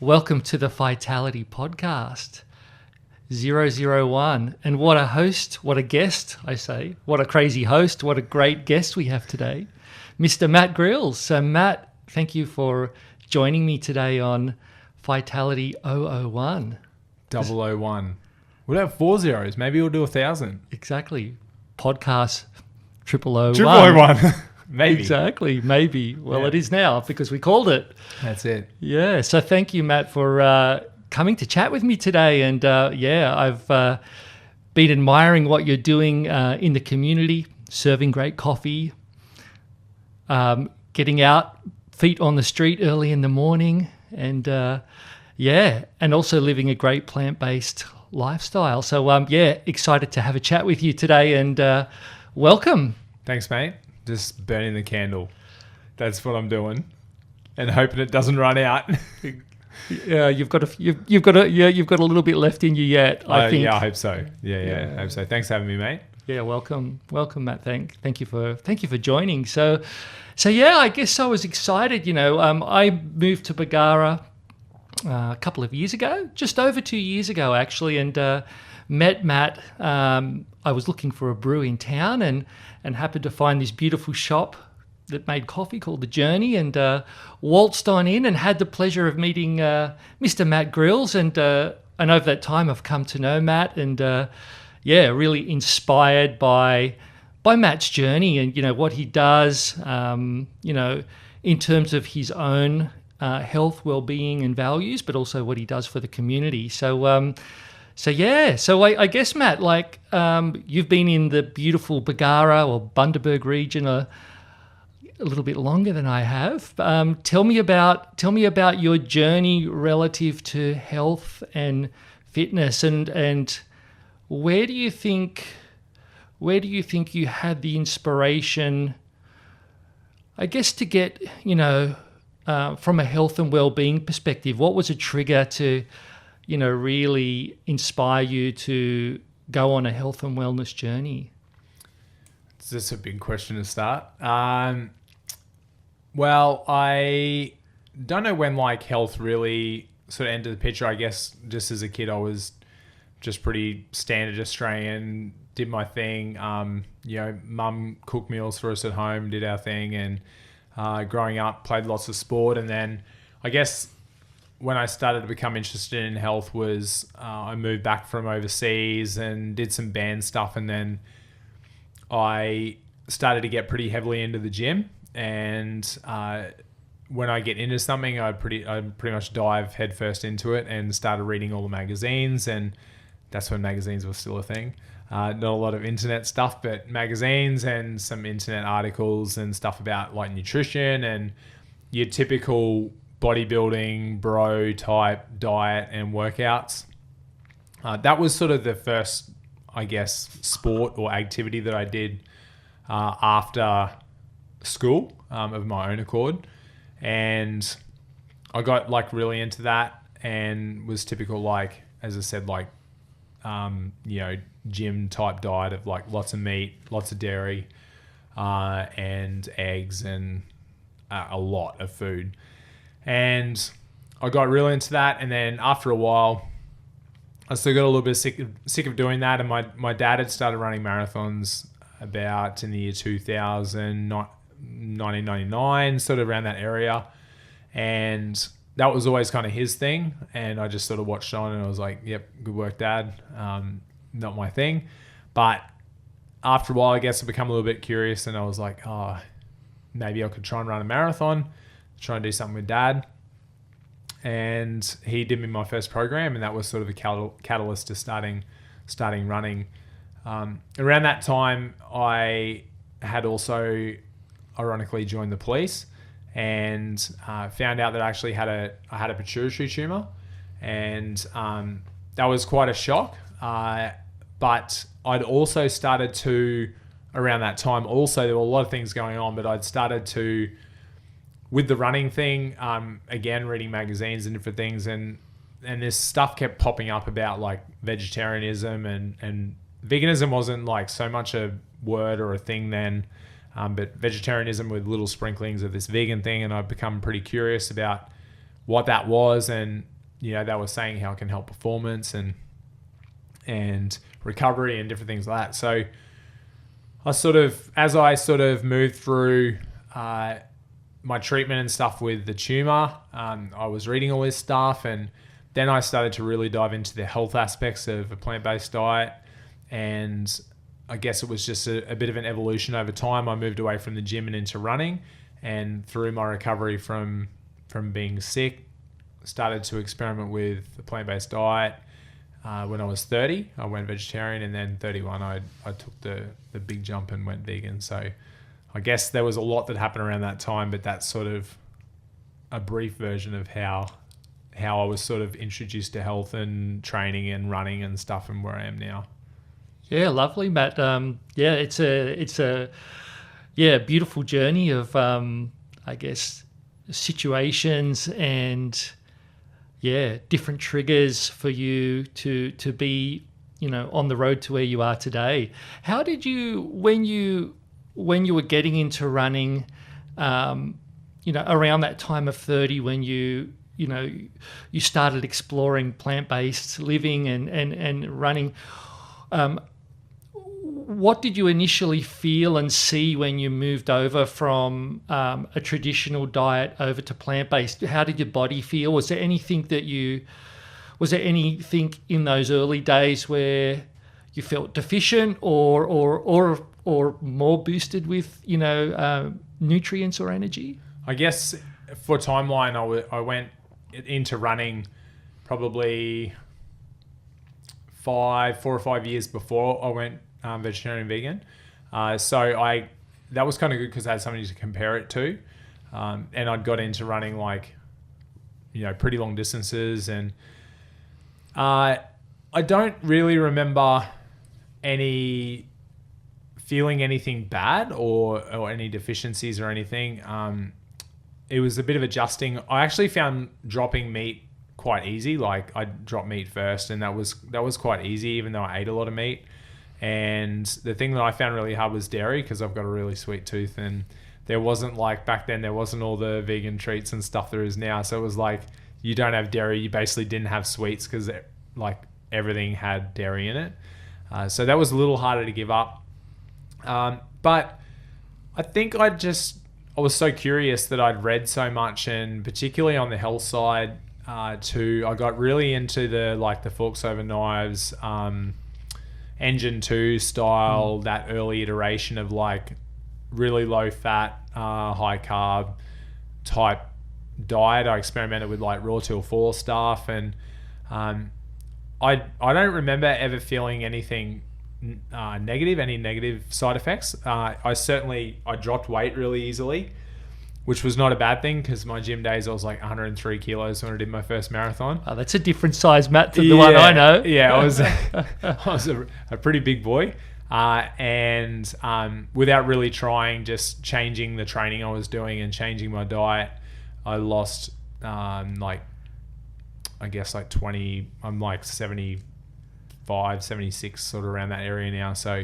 Welcome to the Phytality Podcast, 001. And what a host, what a guest, I say. What a crazy host, what a great guest we have today, Mr. Matt Grills. So Matt, thank you for joining me today on Phytality 001. 001. We'll have 4 zeros. Maybe we'll do 1,000. Exactly. Podcast 001. 001. Maybe. Exactly. Maybe. Well, Yeah. It is now because we called it. That's it. Yeah. So thank you, Matt, for coming to chat with me today. And I've been admiring what you're doing in the community, serving great coffee, getting out, feet on the street early in the morning, and and also living a great plant-based lifestyle. So excited to have a chat with you today, and welcome. Thanks, mate. Just burning the candle. That's what I'm doing, and hoping it doesn't run out. Yeah, you've got a little bit left in you yet. I think. Yeah, I hope so. Yeah, I hope so. Thanks for having me, mate. Yeah, welcome, Matt. Thank you for joining. So yeah, I guess I was excited. I moved to Bargara a couple of years ago, just over 2 years ago actually, and met Matt. I was looking for a brew in town and happened to find this beautiful shop that made coffee called The Journey, and waltzed on in and had the pleasure of meeting Mr. Matt Grills, and over that time I've come to know Matt, and really inspired by Matt's journey and what he does in terms of his own health, well-being and values, but also what he does for the community. So I guess, Matt, you've been in the beautiful Bargara or Bundaberg region a little bit longer than I have. Tell me about your journey relative to health and fitness, and where do you think you had the inspiration, I guess, to get from a health and well-being perspective? What was a trigger to really inspire you to go on a health and wellness journey? This is a big question to start. Well, I don't know when health really sort of entered the picture. I guess just as a kid, I was just pretty standard Australian, did my thing. Mum cooked meals for us at home, did our thing, and growing up, played lots of sport. And then I guess when I started to become interested in health was I moved back from overseas and did some band stuff, and then I started to get pretty heavily into the gym. And when I get into something, I pretty much dive headfirst into it and started reading all the magazines, and that's when magazines were still a thing. Not a lot of internet stuff, but magazines and some internet articles and stuff about nutrition and your typical bodybuilding bro type diet and workouts. That was sort of the first, I guess, sport or activity that I did after school of my own accord, and I got really into that and was typical, as I said, gym type diet of lots of meat, lots of dairy, and eggs, and a lot of food. And I got really into that, and then after a while I still got a little bit sick of doing that, and my dad had started running marathons about in the year 2000, 1999, sort of around that area, and that was always kind of his thing, and I just sort of watched on and I was like, yep, good work, Dad. Not my thing. But after a while, I guess I become a little bit curious, and I was like, maybe I could try and run a marathon, try and do something with Dad. And he did me my first program, and that was sort of a catalyst to starting running. Around that time, I had also ironically joined the police, and found out that I actually had a pituitary tumor, and that was quite a shock. But I'd also started to, around that time, also there were a lot of things going on, but I'd started to, with the running thing, again reading magazines and different things, and this stuff kept popping up about vegetarianism, and veganism wasn't so much a word or a thing then. But vegetarianism with little sprinklings of this vegan thing, and I've become pretty curious about what that was, and they were saying how it can help performance and recovery and different things like that. So as I moved through my treatment and stuff with the tumor, I was reading all this stuff, and then I started to really dive into the health aspects of a plant-based diet. And I guess it was just a bit of an evolution over time. I moved away from the gym and into running, and through my recovery from being sick, started to experiment with a plant-based diet. When I was 30, I went vegetarian, and then 31, I took the big jump and went vegan. So I guess there was a lot that happened around that time, but that's sort of a brief version of how I was sort of introduced to health and training and running and stuff, and where I am now. Yeah, lovely, Matt. It's a beautiful journey of I guess situations and different triggers for you to be on the road to where you are today. How did you when you were getting into running, around that time of 30, when you started exploring plant-based living and running, what did you initially feel and see when you moved over from a traditional diet over to plant-based? How did your body feel? Was there anything in those early days where you felt deficient or more boosted with nutrients or energy? I guess for timeline, I went into running probably 4 or 5 years before I went vegetarian and vegan. So that was kind of good because I had something to compare it to. And I'd got into running pretty long distances, and I don't really remember feeling anything bad or any deficiencies or anything. It was a bit of adjusting. I actually found dropping meat quite easy. Like, I dropped meat first, and that was quite easy, even though I ate a lot of meat. And the thing that I found really hard was dairy, because I've got a really sweet tooth, and there wasn't, like, back then there wasn't all the vegan treats and stuff there is now. So it was like, you don't have dairy, you basically didn't have sweets, because everything had dairy in it. So that was a little harder to give up. But I think I was so curious that I'd read so much, and particularly on the health side too, I got really into the forks over knives, Engine 2 style, that early iteration of really low fat, high carb type diet. I experimented with raw till 4 stuff, and I don't remember ever feeling anything negative, any negative side effects. I dropped weight really easily, which was not a bad thing, because my gym days, I was 103 kilos when I did my first marathon. Oh, that's a different size, Matt, to the one I know. Yeah, I was a pretty big boy. And without really trying, just changing the training I was doing and changing my diet, I lost 20, I'm 75, 76, sort of around that area now. So,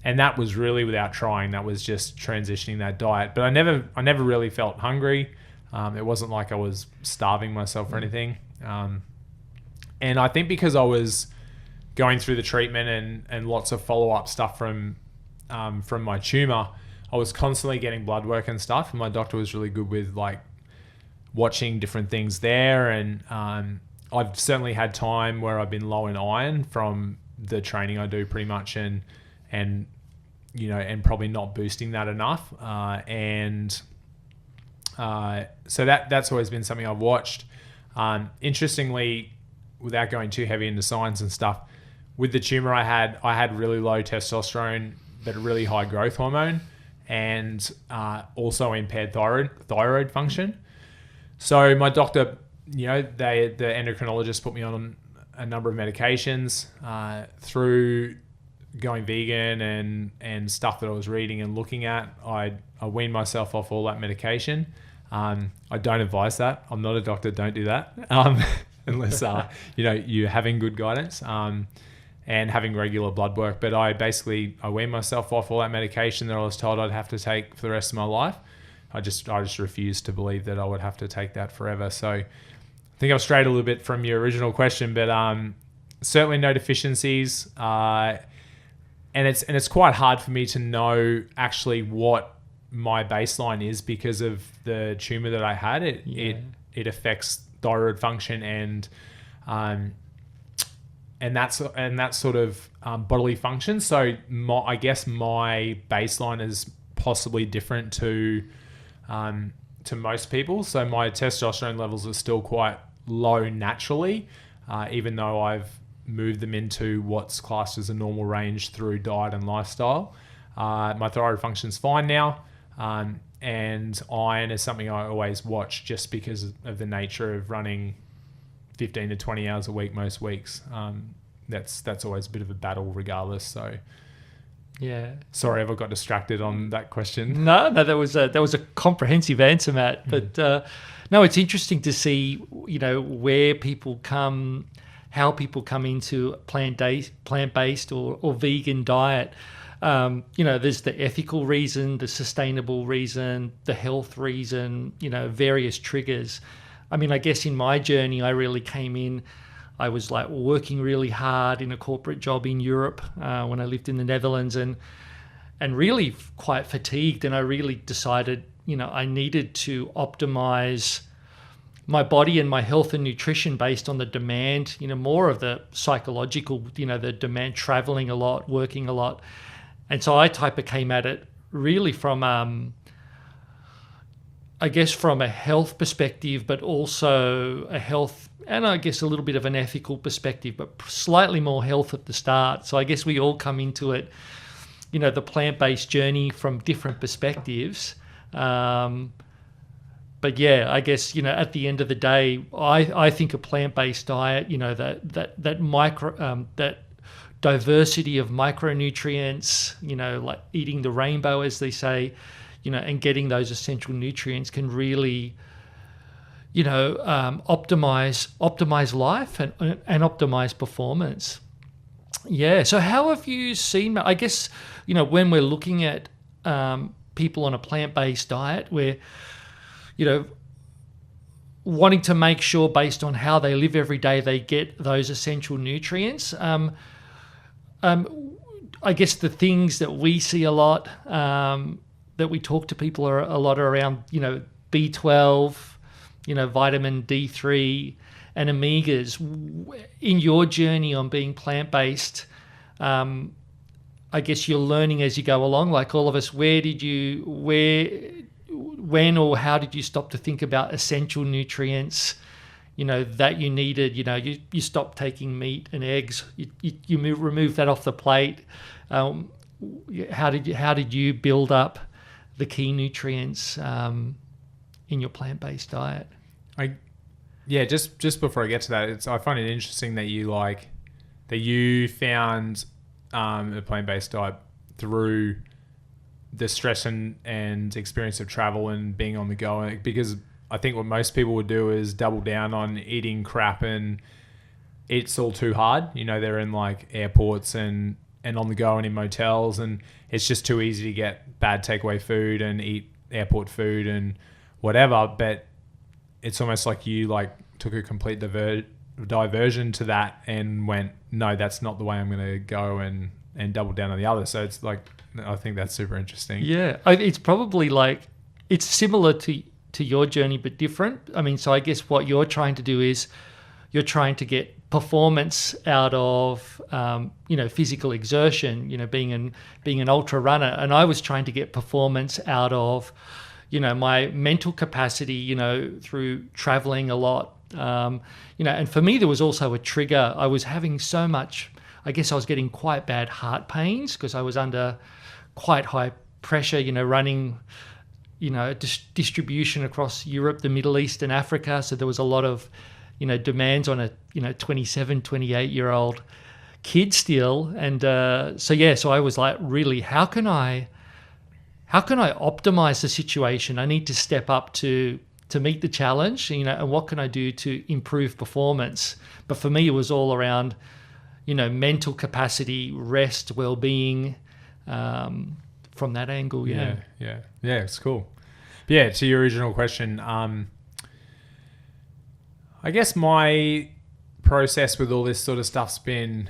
and that was really without trying. That was just transitioning that diet. But I never really felt hungry. It wasn't like I was starving myself or anything. And I think because I was going through the treatment and lots of follow-up stuff from my tumor, I was constantly getting blood work and stuff. And my doctor was really good with watching different things there. And I've certainly had time where I've been low in iron from the training I do pretty much, and probably not boosting that enough. So that's always been something I've watched. Interestingly, without going too heavy into science and stuff, with the tumor I had really low testosterone, but a really high growth hormone, and also impaired thyroid function. So my doctor, the endocrinologist put me on a number of medications through going vegan and stuff that I was reading and looking at. I weaned myself off all that medication. I don't advise that. I'm not a doctor. Don't do that unless you're having good guidance and having regular blood work. But I weaned myself off all that medication that I was told I'd have to take for the rest of my life. I just refused to believe that I would have to take that forever. So think I've strayed a little bit from your original question, but certainly no deficiencies. And it's quite hard for me to know actually what my baseline is because of the tumor that I had. It affects thyroid function and that sort of bodily function. So I guess my baseline is possibly different to most people. So my testosterone levels are still quite low naturally, even though I've moved them into what's classed as a normal range through diet and lifestyle. My thyroid function's fine now. And iron is something I always watch just because of the nature of running 15 to 20 hours a week most weeks. That's always a bit of a battle regardless. So yeah. Sorry if I got distracted on that question. No, that was a comprehensive answer, Matt. But no, it's interesting to see, where people come, how people come into plant-based or vegan diet. There's the ethical reason, the sustainable reason, the health reason, various triggers. I mean, I guess in my journey, I really came in, I was like working really hard in a corporate job in Europe when I lived in the Netherlands and really quite fatigued. And I really decided, I needed to optimize my body and my health and nutrition based on the demand, more of the psychological, the demand, traveling a lot, working a lot. And so I type of came at it really from, I guess, from a health perspective, but also a health and I guess a little bit of an ethical perspective, but slightly more health at the start. So I guess we all come into it, the plant-based journey from different perspectives. But yeah, I guess, at the end of the day, I think a plant-based diet, that diversity of micronutrients, like eating the rainbow, as they say, and getting those essential nutrients can really, optimize life and optimize performance. Yeah. So how have you seen, I guess, when we're looking at people on a plant-based diet, we're, wanting to make sure based on how they live every day, they get those essential nutrients. I guess the things that we see a lot, that we talk to people a lot around, B12, vitamin D3 and omegas. In your journey on being plant-based, I guess you're learning as you go along, like all of us. When or how did you stop to think about essential nutrients, that you needed? You stopped taking meat and eggs. You remove that off the plate. How did you build up the key nutrients in your plant-based diet? Just before I get to that, I find it interesting that you found a plant-based diet through the stress and experience of travel and being on the go, because I think what most people would do is double down on eating crap and it's all too hard. They're in like airports and on the go and in motels, and it's just too easy to get bad takeaway food and eat airport food and whatever. But it's almost like you took a complete diversion to that and went, no, that's not the way I'm going to go and double down on the other. So it's like, I think that's super interesting. Yeah, it's probably it's similar to your journey, but different. I mean, so I guess what you're trying to do is you're trying to get performance out of, physical exertion, being an ultra runner. And I was trying to get performance out of, my mental capacity, through traveling a lot. And for me, there was also a trigger. I was having so much, I guess I was getting quite bad heart pains because I was under quite high pressure, running, distribution across Europe, the Middle East and Africa. So there was a lot of, demands on a, 27, 28-year-old kid still. And so I was like, really, how can I optimize the situation? I need to step up to meet the challenge, and what can I do to improve performance? But for me, it was all around, mental capacity, rest, well-being, from that angle. Yeah, it's cool. Yeah, to your original question, I I guess my process with all this sort of stuff's been,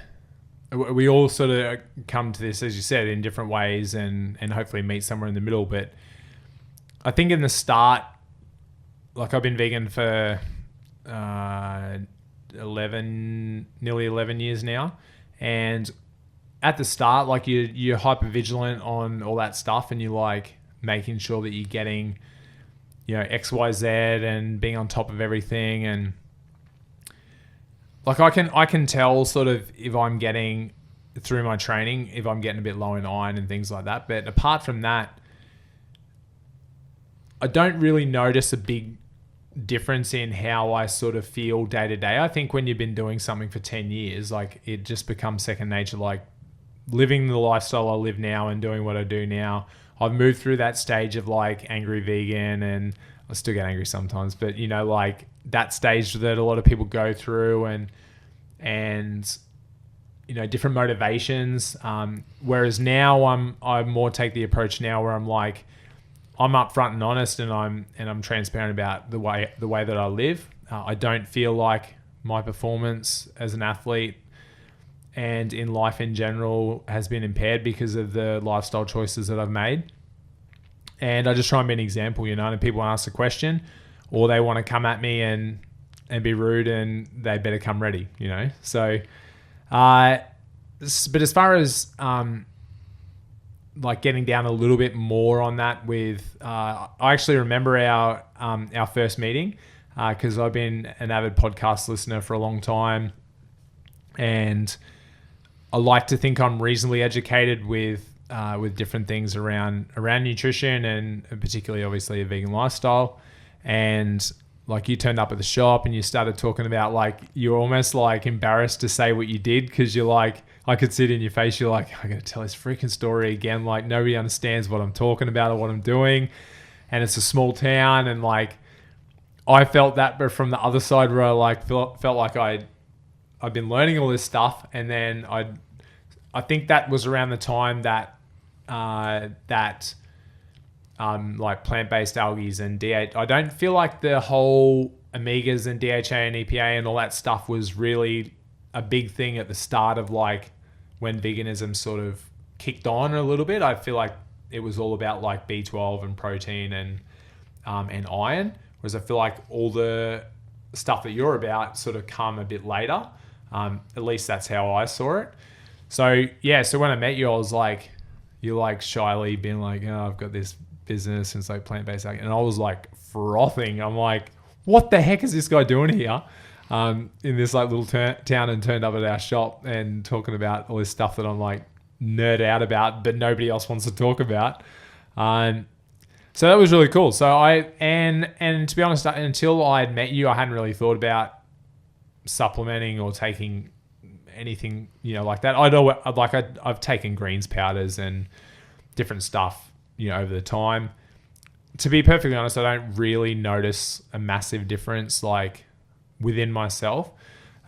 we all sort of come to this, as you said, in different ways and hopefully meet somewhere in the middle. But I think in the start, like I've been vegan for nearly 11 years now. And at the start, like you're hyper vigilant on all that stuff, and you're like making sure that you're getting, X, Y, Z, and being on top of everything. And like I can tell sort of if I'm getting through my training, if I'm getting a bit low in iron and things like that. But apart from that, I don't really notice a big difference in how I sort of feel day to day. I think when you've been doing something for 10 years, like it just becomes second nature, like living the lifestyle I live now and doing what I do now. I've moved through that stage of like angry vegan, and I still get angry sometimes, but like that stage that a lot of people go through and different motivations. Whereas now I more take the approach now where I'm like, I'm upfront and honest, and I'm transparent about the way that I live. I don't feel like my performance as an athlete and in life in general has been impaired because of the lifestyle choices that I've made. And I just try and be an example, and people ask a question or they want to come at me and be rude, and they better come ready, So, but as far as like getting down a little bit more on that with, I actually remember our first meeting because I've been an avid podcast listener for a long time, and I like to think I'm reasonably educated with different things around nutrition and particularly obviously a vegan lifestyle. And like you turned up at the shop and you started talking about like you're almost like embarrassed to say what you did because you're like, I could see it in your face. You're like, I got to tell this freaking story again. Like nobody understands what I'm talking about or what I'm doing. And it's a small town. And like, I felt that, but from the other side where I like felt like I've been learning all this stuff. And then I think that was around the time that like plant-based algae and DHA. I don't feel like the whole omegas and DHA and EPA and all that stuff was really a big thing at the start of like when veganism sort of kicked on a little bit. I feel like it was all about like B12 and protein and iron, whereas I feel like all the stuff that you're about sort of come a bit later. At least that's how I saw it. So yeah, so when I met you, I was like, you're like shyly being like, oh, I've got this business and it's like plant-based, and I was like frothing. I'm like, what the heck is this guy doing here in this like little town, and turned up at our shop and talking about all this stuff that I'm like nerd out about, but nobody else wants to talk about. So that was really cool. So and to be honest, until I'd met you, I hadn't really thought about supplementing or taking anything, like that. I've taken greens powders and different stuff, over the time. To be perfectly honest, I don't really notice a massive difference like within myself.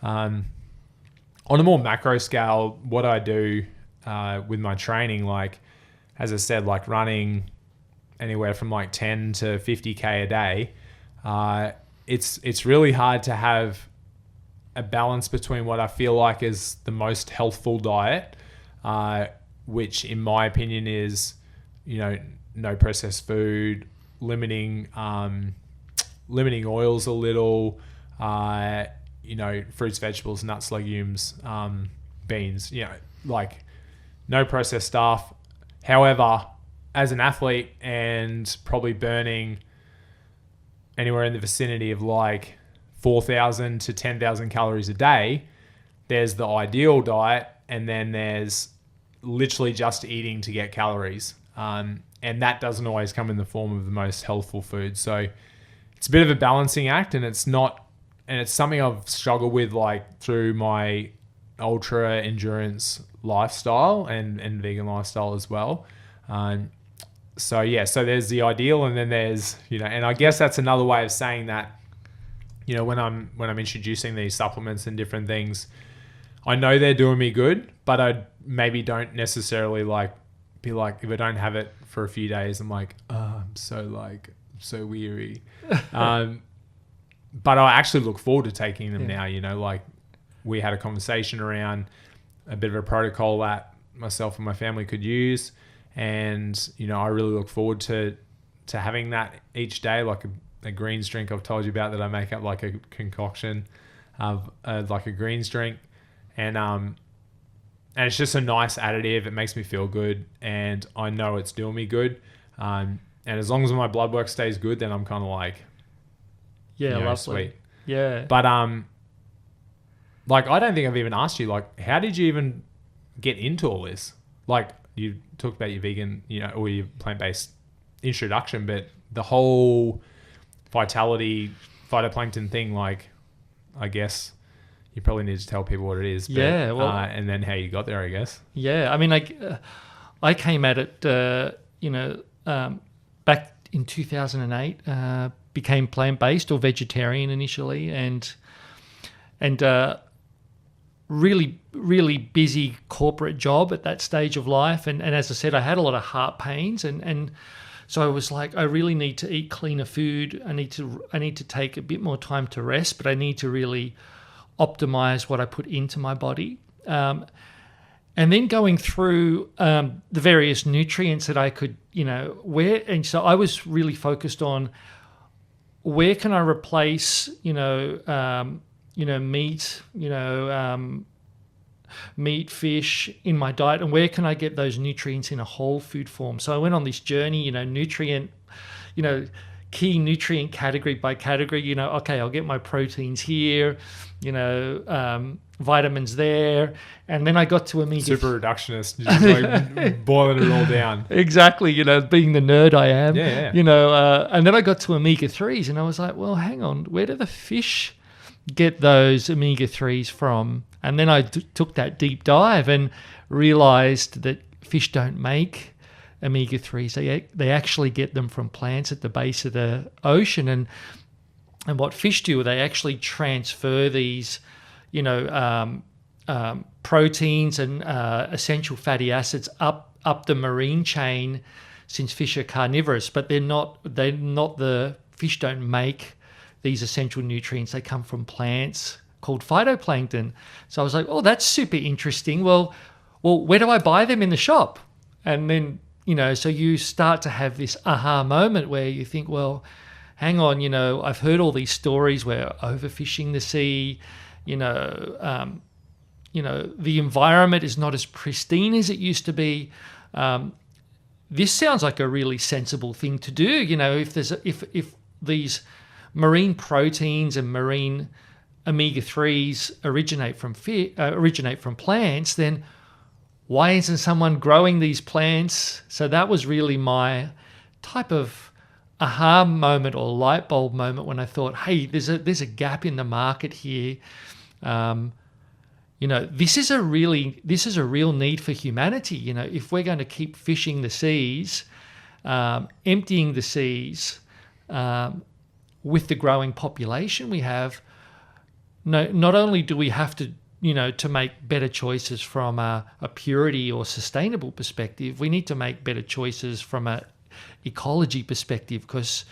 On a more macro scale, what I do with my training, like as I said, like running anywhere from like 10 to 50k a day, it's really hard to have a balance between what I feel like is the most healthful diet, which in my opinion is, no processed food, limiting oils a little, fruits, vegetables, nuts, legumes, beans, like no processed stuff. However, as an athlete and probably burning anywhere in the vicinity of like 4,000 to 10,000 calories a day, there's the ideal diet, and then there's literally just eating to get calories. And that doesn't always come in the form of the most healthful food. So it's a bit of a balancing act, and it's something I've struggled with like through my ultra endurance lifestyle and vegan lifestyle as well. So there's the ideal, and then there's, and I guess that's another way of saying that, when I'm introducing these supplements and different things, I know they're doing me good, but I maybe don't necessarily be like, if I don't have it for a few days, I'm like, oh, I'm so weary. but I actually look forward to taking them now. Like we had a conversation around a bit of a protocol that myself and my family could use, and I really look forward to having that each day, like a greens drink I've told you about that I make up, like a concoction of like a greens drink, and it's just a nice additive. It makes me feel good, and I know it's doing me good. And as long as my blood work stays good, then I'm kind of like, lovely. Sweet. Yeah. But like I don't think I've even asked you, like, how did you even get into all this? Like you talked about your vegan, or your plant-based introduction, but the whole phytoplankton thing, like, I guess you probably need to tell people what it is. But, and then how you got there, I guess. Yeah, I mean, I came at it, back in 2008. Became plant-based or vegetarian initially, and really, really busy corporate job at that stage of life. And as I said, I had a lot of heart pains, and so I was like, I really need to eat cleaner food. I need to take a bit more time to rest, but I need to really optimize what I put into my body. And then going through the various nutrients that I could, and so I was really focused on where can I replace, meat, fish in my diet, and where can I get those nutrients in a whole food form? So I went on this journey, key nutrient category by category. Okay, I'll get my proteins here, vitamins there, and then I got to omega. Super reductionist, just like boiling it all down. Exactly, being the nerd I am. Yeah. And then I got to omega-3s, and I was like, well, hang on, where do the fish get those omega-3s from? And then I took that deep dive and realized that fish don't make omega-3s. They actually get them from plants at the base of the ocean, and what fish do, they actually transfer these proteins and essential fatty acids up the marine chain, since fish are carnivorous, but the fish don't make these essential nutrients. They come from plants called phytoplankton. So I was like, oh, that's super interesting. Well, where do I buy them in the shop? And then, so you start to have this aha moment where you think, well, hang on, I've heard all these stories where overfishing the sea, the environment is not as pristine as it used to be. This sounds like a really sensible thing to do. If these marine proteins and marine omega-3s originate from plants, then why isn't someone growing these plants? So that was really my type of aha moment or light bulb moment when I thought, hey, there's a gap in the market here. This is a real need for humanity. If we're going to keep fishing the seas, emptying the seas, with the growing population we have, not only do we have to, to make better choices from a purity or sustainable perspective, we need to make better choices from a ecology perspective, because,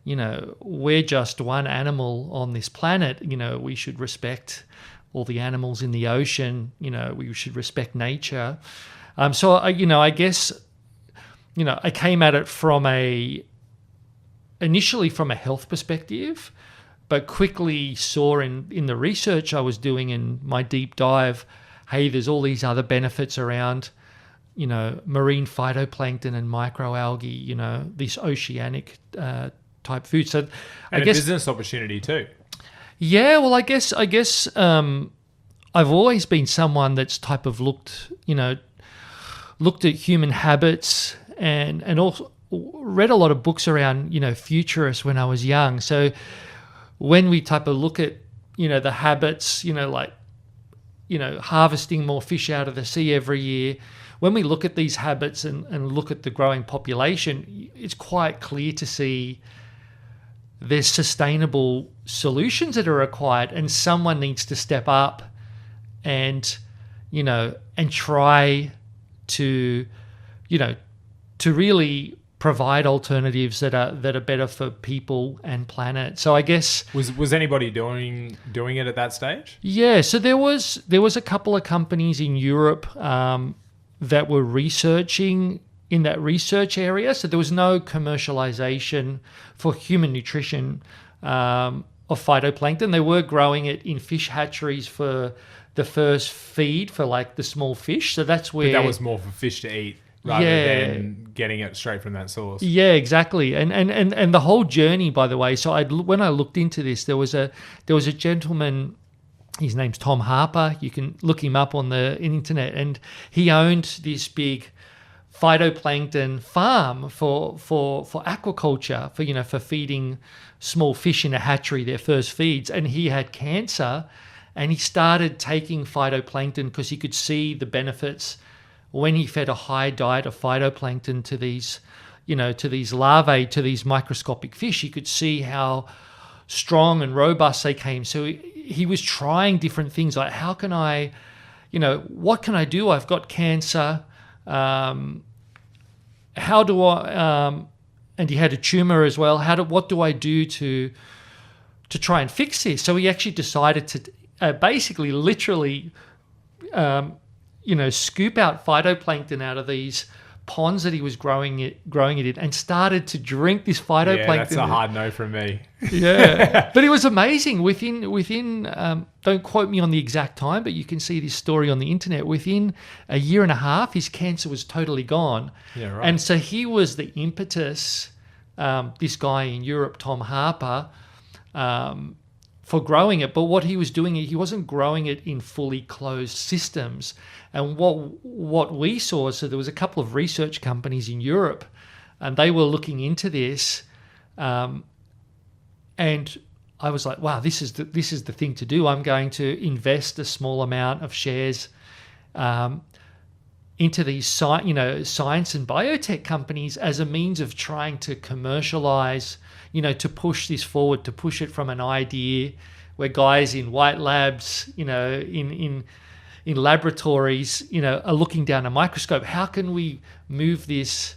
we're just one animal on this planet. We should respect all the animals in the ocean. We should respect nature. So I guess, I came at it initially from a health perspective, but quickly saw in the research I was doing in my deep dive, hey, there's all these other benefits around, marine phytoplankton and microalgae, this oceanic type food. So I guess business opportunity too. Yeah, well, I guess I've always been someone that's type of looked at human habits and also read a lot of books around, futurists when I was young. So when we type of look at, the habits, harvesting more fish out of the sea every year, when we look at these habits and look at the growing population, it's quite clear to see there's sustainable solutions that are required, and someone needs to step up and try to, to really provide alternatives that are better for people and planet. So I guess was anybody doing it at that stage? Yeah, so there was a couple of companies in Europe that were researching in that research area. So there was no commercialization for human nutrition of phytoplankton. They were growing it in fish hatcheries for the first feed for like the small fish. So that's where But that was more for fish to eat rather than getting it straight from that source. Yeah, exactly. And the whole journey, by the way. So when I looked into this, there was a gentleman. His name's Tom Harper. You can look him up on the internet, and he owned this big phytoplankton farm for aquaculture, for feeding small fish in a hatchery, their first feeds. And he had cancer, and he started taking phytoplankton because he could see the benefits when he fed a high diet of phytoplankton to these larvae, to these microscopic fish. He could see how strong and robust they came. So he was trying different things like, how can I, what can I do? I've got cancer. How do I, and he had a tumor as well. What do I do to try and fix this? So he actually decided to basically literally, scoop out phytoplankton out of these ponds that he was growing it in, and started to drink this phytoplankton. Yeah, that's a hard no from me. Yeah, but it was amazing. Within don't quote me on the exact time, but you can see this story on the internet. Within a year and a half, his cancer was totally gone. Yeah, right. And so he was the impetus, this guy in Europe, Tom Harper, for growing it. But what he was doing, he wasn't growing it in fully closed systems. And what we saw, so there was a couple of research companies in Europe, and they were looking into this, and I was like, wow, this is the thing to do. I'm going to invest a small amount of shares into these science and biotech companies as a means of trying to commercialize, to push this forward, to push it from an idea where guys in white labs, in laboratories, are looking down a microscope. How can we move this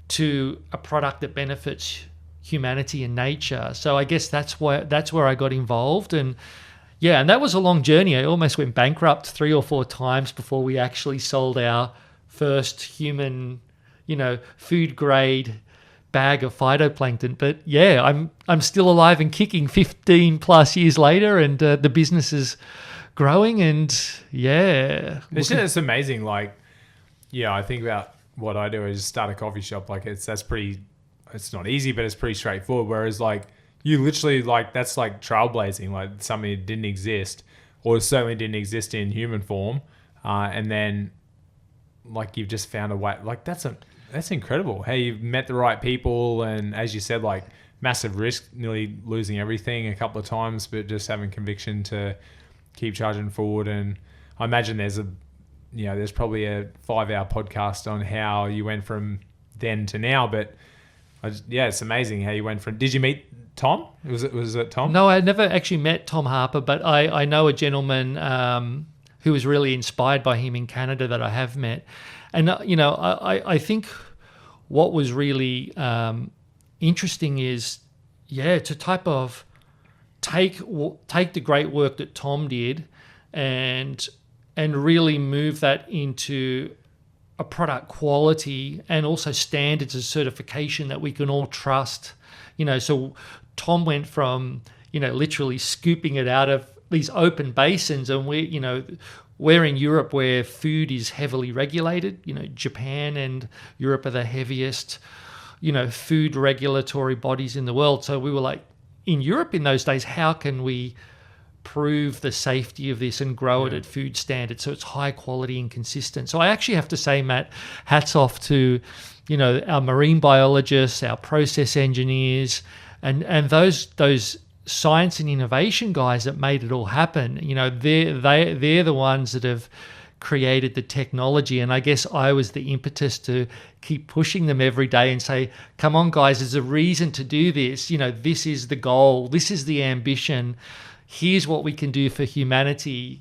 to a product that benefits humanity and nature? So I guess that's where I got involved. And yeah, and that was a long journey. I almost went bankrupt 3 or 4 times before we actually sold our first human, food grade bag of phytoplankton. But yeah, I'm still alive and kicking 15 plus years later, and the business is growing. And yeah, it's amazing. Like, yeah, I think about what I do is start a coffee shop. Like it's not easy, but it's pretty straightforward. Whereas like you literally, like, that's like trailblazing, like something that didn't exist, or certainly didn't exist in human form, and then like you've just found a way. Like that's incredible. Hey, you've met the right people, and as you said, like massive risk, nearly losing everything a couple of times, but just having conviction to keep charging forward. And I imagine there's probably a 5-hour podcast on how you went from then to now, but it's amazing how you went from. Did you meet Tom? Was it Tom? No, I never actually met Tom Harper, but I know a gentleman who was really inspired by him in Canada that I have met. And, I think what was really interesting is, to take the great work that Tom did and really move that into a product quality and also standards of certification that we can all trust. So Tom went from, literally scooping it out of these open basins, and we're in Europe where food is heavily regulated. Japan and Europe are the heaviest, food regulatory bodies in the world. So we were like, in Europe in those days, how can we prove the safety of this and grow it at food standards so it's high quality and consistent? So I actually have to say, Matt, hats off to, our marine biologists, our process engineers, and those science and innovation guys that made it all happen. They're the ones that have created the technology, and I guess I was the impetus to keep pushing them every day and say, come on guys, there's a reason to do this. This is the goal, this is the ambition. Here's what we can do for humanity.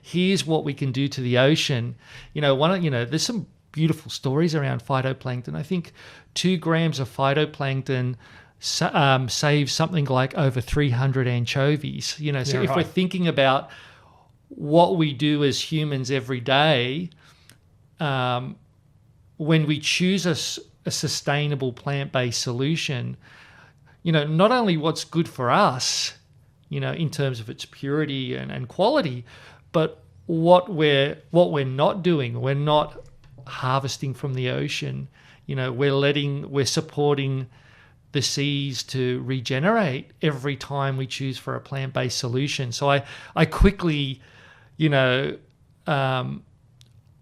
Here's what we can do to the ocean. There's some beautiful stories around phytoplankton. I think 2 grams of phytoplankton saves something like over 300 anchovies. You know, so if we're thinking about what we do as humans every day, when we choose a sustainable plant-based solution, you know, not only what's good for us, you know, in terms of its purity and quality, but what we're not doing. We're not harvesting from the ocean. You know, we're supporting the seas to regenerate every time we choose for a plant-based solution. So I quickly, you know,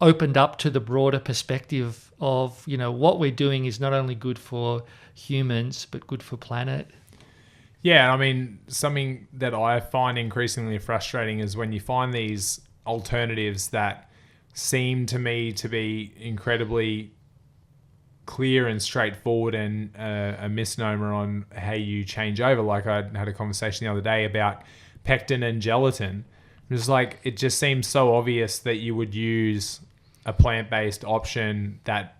opened up to the broader perspective of, you know, what we're doing is not only good for humans, but good for planet. Yeah, I mean, something that I find increasingly frustrating is when you find these alternatives that seem to me to be incredibly clear and straightforward and a misnomer on how you change over. Like I had a conversation the other day about pectin and gelatin. It was like, it just seems so obvious that you would use a plant-based option that,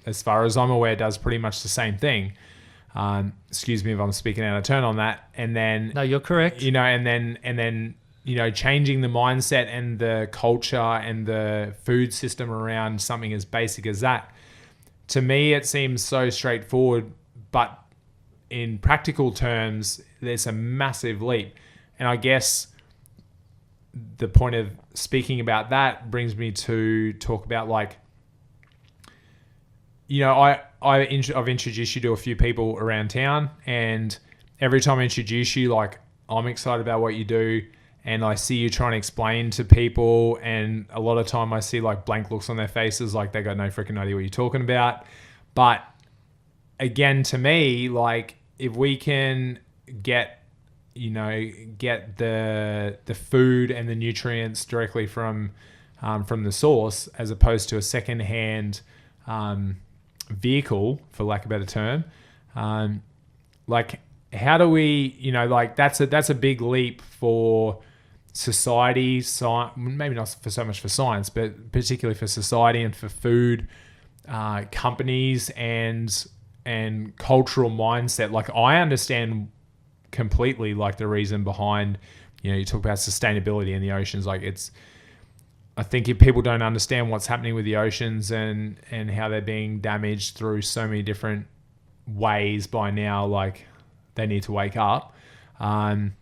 as far as I'm aware, does pretty much the same thing. Excuse me if I'm speaking out of turn on that. And then, no, you're correct. You know, and then, you know, changing the mindset and the culture and the food system around something as basic as that. To me, it seems so straightforward, but in practical terms, there's a massive leap. And I guess the point of speaking about that brings me to talk about, like, you know, I've introduced you to a few people around town, and every time I introduce you, like, I'm excited about what you do, and I see you trying to explain to people, and a lot of time I see like blank looks on their faces, like they got no freaking idea what you're talking about. But again, to me, like, if we can get the food and the nutrients directly from the source, as opposed to a secondhand vehicle, for lack of a better term, like, how do we, you know, like, that's a big leap for society, maybe not for so much for science, but particularly for society and for food companies and cultural mindset. Like, I understand completely, like, the reason behind, you know, you talk about sustainability in the oceans. Like, I think if people don't understand what's happening with the oceans and how they're being damaged through so many different ways by now, like, they need to wake up. And,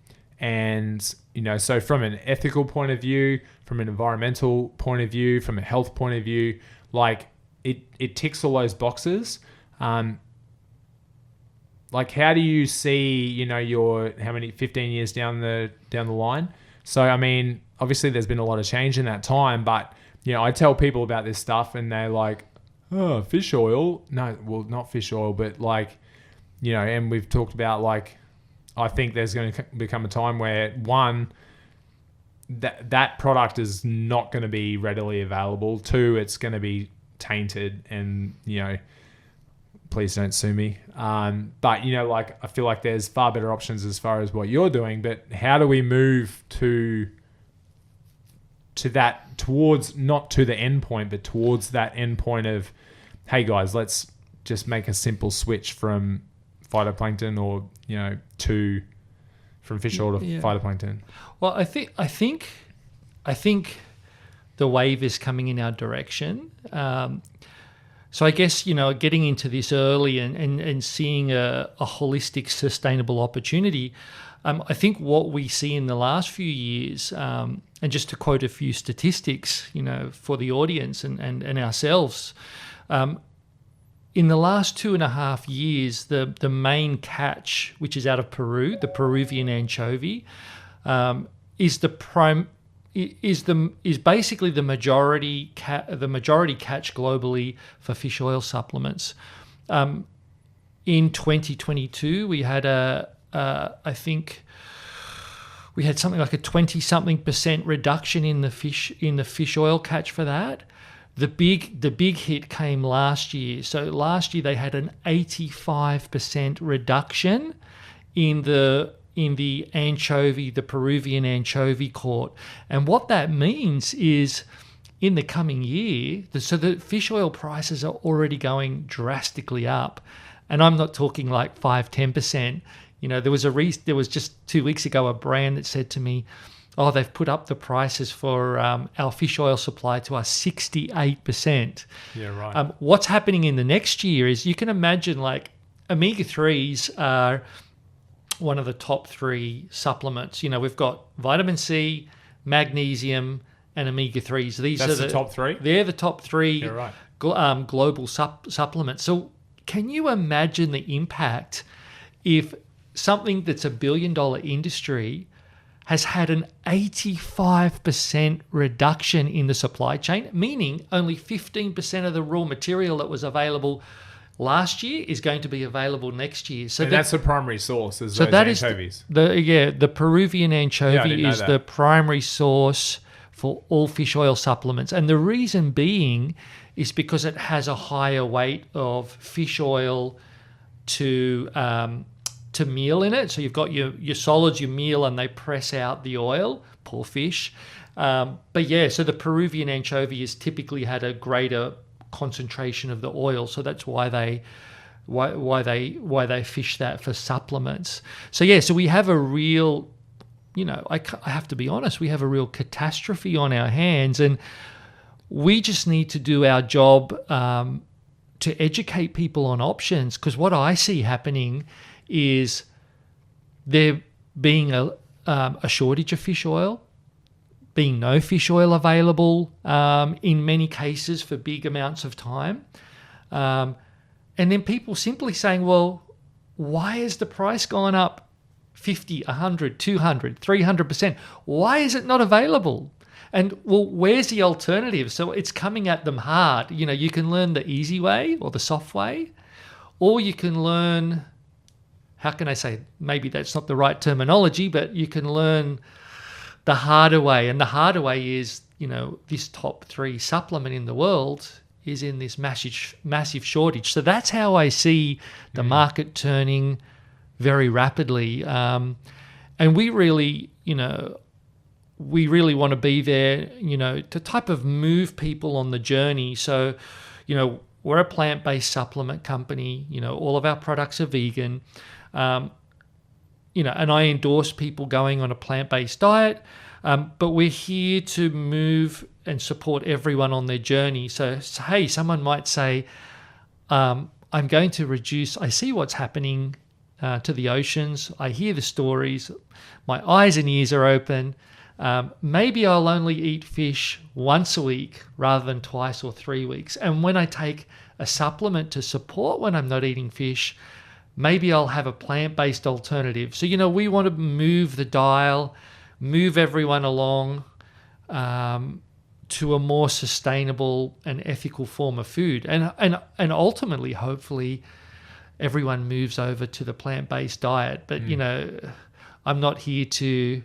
you know, so from an ethical point of view, from an environmental point of view, from a health point of view, like, it ticks all those boxes. Like, how do you see, you know, your 15 years down the line? So, I mean, obviously there's been a lot of change in that time, but, you know, I tell people about this stuff and they're like, oh, fish oil. No, well, not fish oil, but, like, you know, and we've talked about, like, I think there's going to become a time where, one, that product is not going to be readily available. Two, it's going to be tainted, and, you know, please don't sue me. But, you know, like, I feel like there's far better options as far as what you're doing, but how do we move to that, towards, not to the end point, but towards that end point of, hey guys, let's just make a simple switch from phytoplankton, or, you know, from fish oil to phytoplankton? Well, I think the wave is coming in our direction. So I guess, you know, getting into this early and seeing a holistic, sustainable opportunity, I think what we see in the last few years, and just to quote a few statistics, you know, for the audience and ourselves, in the last 2.5 years, the main catch, which is out of Peru, the Peruvian anchovy, is basically the majority catch globally for fish oil supplements. In 2022, we had I think we had something like a 20-something% reduction in the fish oil catch for that. The big hit came last year. So last year they had an 85% reduction in the anchovy, the Peruvian anchovy caught. And what that means is, in the coming year, so the fish oil prices are already going drastically up. And I'm not talking like 5-10%. There was just 2 weeks ago a brand that said to me, oh, they've put up the prices for our fish oil supply to us 68%. Yeah, right. What's happening in the next year is, you can imagine, like, omega-3s are one of the top 3 supplements. We've got vitamin C, magnesium, and omega-3s. That's the top 3? They're the top 3 Yeah, right. Global supplements. So can you imagine the impact if something that's $1 billion industry has had an 85% reduction in the supply chain, meaning only 15% of the raw material that was available last year is going to be available next year. So that's the primary source, is so those that anchovies. The Peruvian Yeah, I anchovy didn't know is that. the primary source for all fish oil supplements. And the reason being is because it has a higher weight of fish oil to meal in it. So you've got your solids, your meal, and they press out the oil. Poor fish. But yeah, so the Peruvian anchovy has typically had a greater concentration of the oil, so that's why they fish that for supplements. So yeah, so we have a real, I have to be honest, we have a real catastrophe on our hands, and we just need to do our job to educate people on options. Because what I see happening is there being a shortage of fish oil, being no fish oil available in many cases for big amounts of time. And then people simply saying, well, why has the price gone up 50, 100, 200, 300%? Why is it not available? And well, where's the alternative? So it's coming at them hard. You can learn the easy way or the soft way, or you can learn, how can I say, maybe that's not the right terminology, but you can learn the harder way. And the harder way is, this top 3 supplement in the world is in this massive shortage. So that's how I see the market turning very rapidly. And we really, want to be there, to type of move people on the journey. So, we're a plant-based supplement company. All of our products are vegan. And I endorse people going on a plant-based diet, but we're here to move and support everyone on their journey. So hey, someone might say, I'm going to reduce, I see what's happening to the oceans, I hear the stories, my eyes and ears are open, maybe I'll only eat fish once a week rather than twice or 3 weeks. And when I take a supplement to support when I'm not eating fish, maybe I'll have a plant-based alternative. So, we want to move the dial, move everyone along to a more sustainable and ethical form of food. And ultimately, hopefully, everyone moves over to the plant-based diet. But, I'm not here to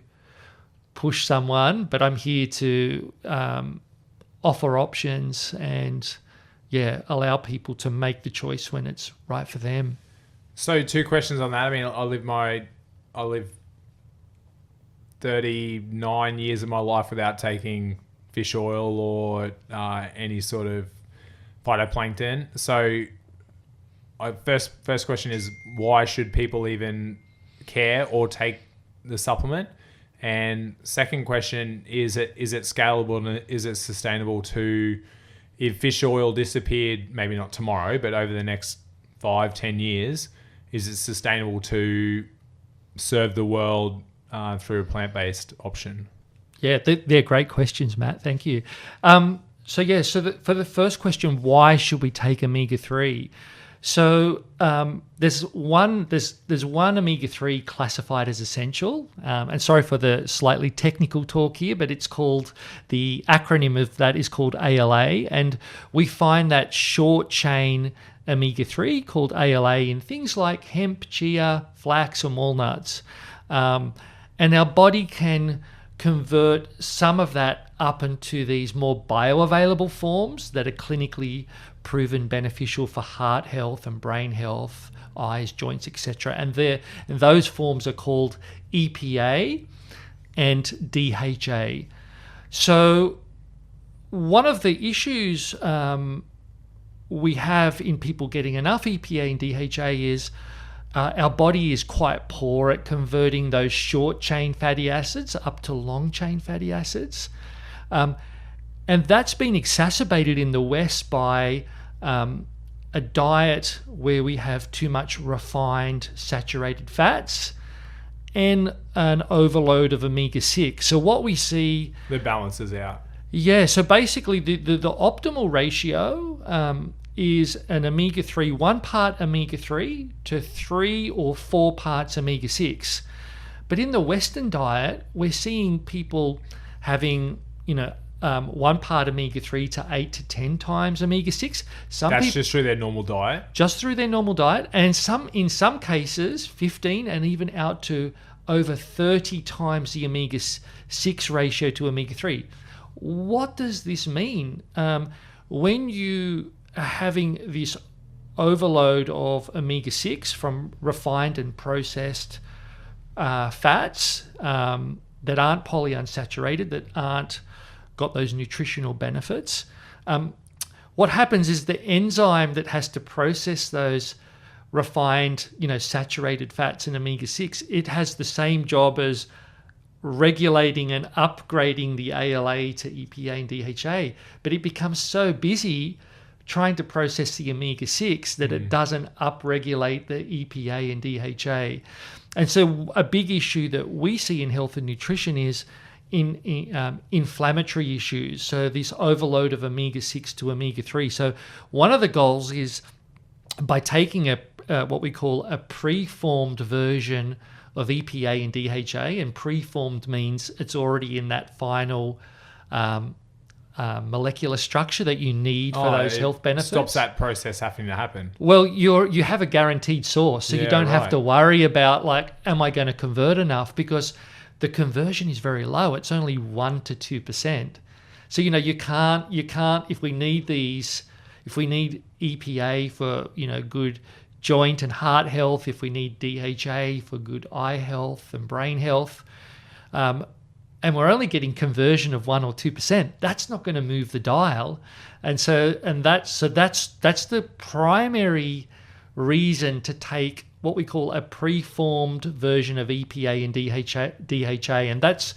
push someone, but I'm here to offer options and, allow people to make the choice when it's right for them. So 2 questions on that. I mean, I live 39 years of my life without taking fish oil or any sort of phytoplankton. So first question is, why should people even care or take the supplement? And second question, is it scalable and is it sustainable to, if fish oil disappeared, maybe not tomorrow, but over the next 5-10 years, is it sustainable to serve the world through a plant-based option? Yeah, they're great questions, Matt. Thank you. For the first question, why should we take omega-3? So there's one omega-3 classified as essential, and sorry for the slightly technical talk here, but it's called, the acronym of that is called ALA, and we find that short chain omega-3 called ALA in things like hemp, chia, flax, or walnuts, and our body can convert some of that up into these more bioavailable forms that are clinically proven beneficial for heart health and brain health, eyes, joints, etc. And those forms are called EPA and DHA. So one of the issues we have in people getting enough EPA and DHA is our body is quite poor at converting those short chain fatty acids up to long chain fatty acids. And that's been exacerbated in the West by a diet where we have too much refined saturated fats and an overload of omega-6. So what we see... The balances out. Yeah, so basically the optimal ratio is an omega-3, 1 part omega-3 to 3 or 4 parts omega-6. But in the Western diet, we're seeing people having, 1 part omega-3 to 8 to 10 times omega-6. That's just through their normal diet? Just through their normal diet. And in some cases, 15 and even out to over 30 times the omega-6 ratio to omega-3. What does this mean? When you are having this overload of omega-6 from refined and processed fats that aren't polyunsaturated, that aren't got those nutritional benefits, what happens is the enzyme that has to process those refined, saturated fats and omega-6, it has the same job as regulating and upgrading the ALA to EPA and DHA, but it becomes so busy trying to process the omega-6 that it doesn't upregulate the EPA and DHA. And so a big issue that we see in health and nutrition is in inflammatory issues. So this overload of omega-6 to omega-3. So one of the goals is by taking what we call a preformed version of EPA and DHA, and preformed means it's already in that final molecular structure that you need for those health benefits. Stops that process having to happen. Well, you have a guaranteed source, so you don't have to worry about am I going to convert enough, because the conversion is very low. It's only 1 to 2%. So you can't if we need EPA for good joint and heart health, if we need DHA for good eye health and brain health, and we're only getting conversion of 1 or 2%, that's not going to move the dial. And that's the primary reason to take what we call a preformed version of EPA and DHA, and that's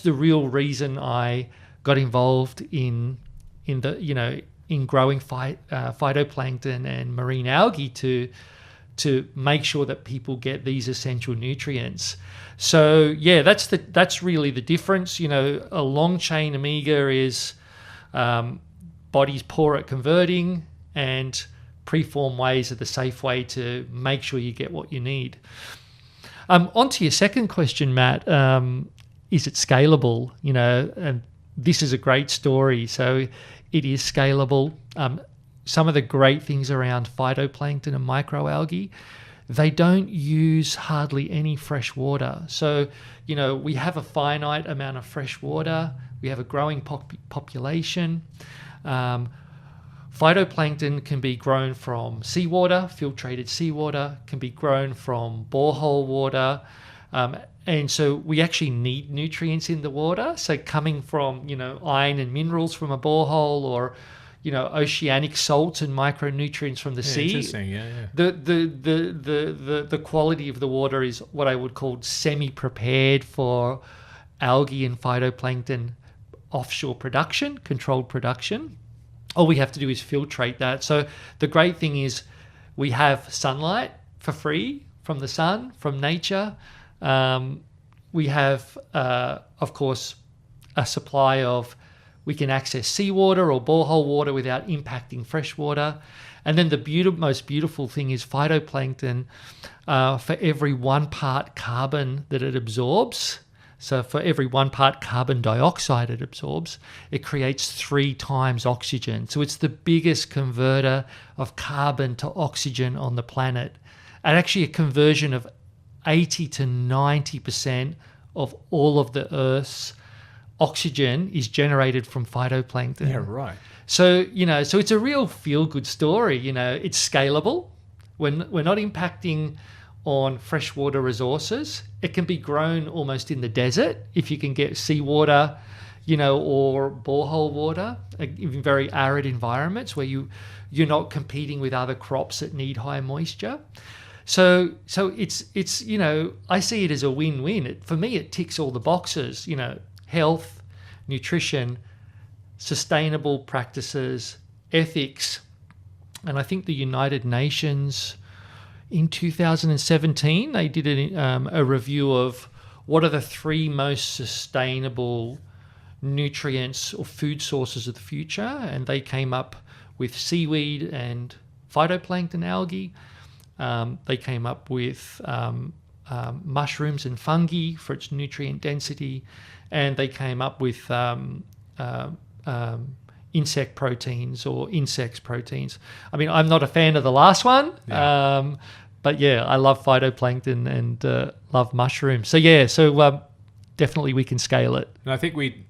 the real reason I got involved in growing phytoplankton and marine algae to make sure that people get these essential nutrients. So yeah, that's really the difference. A long chain omega is body's poor at converting, and preformed ways are the safe way to make sure you get what you need. On to your second question, Matt. Is it scalable? And this is a great story. So it is scalable. Some of the great things around phytoplankton and microalgae, they don't use hardly any fresh water. So, we have a finite amount of fresh water. We have a growing population. Phytoplankton can be grown from seawater, filtrated seawater, can be grown from borehole water. And so we actually need nutrients in the water. So coming from, iron and minerals from a borehole, or, oceanic salts and micronutrients from the sea. Interesting, yeah. The quality of the water is what I would call semi-prepared for algae and phytoplankton offshore production, controlled production. All we have to do is filtrate that. So the great thing is we have sunlight for free from the sun, from nature. We have, of course, a supply of, we can access seawater or borehole water without impacting fresh water. And then the most beautiful thing is phytoplankton, for every 1 part carbon that it absorbs, so for every 1 part carbon dioxide it absorbs, it creates 3 times oxygen. So it's the biggest converter of carbon to oxygen on the planet. And actually a conversion of 80 to 90% of all of the Earth's oxygen is generated from phytoplankton. Yeah, right. So, so it's a real feel-good story. It's scalable. We're not impacting on freshwater resources. It can be grown almost in the desert if you can get seawater, or borehole water in very arid environments where you're not competing with other crops that need high moisture. So it's I see it as a win-win. For me, it ticks all the boxes. Health, nutrition, sustainable practices, ethics, and I think the United Nations in 2017 they did a review of what are the 3 most sustainable nutrients or food sources of the future, and they came up with seaweed and phytoplankton algae. They came up with mushrooms and fungi for its nutrient density, and they came up with insect proteins or insects proteins. I mean, I'm not a fan of the last one, but yeah, I love phytoplankton and love mushrooms. So definitely we can scale it. And I think we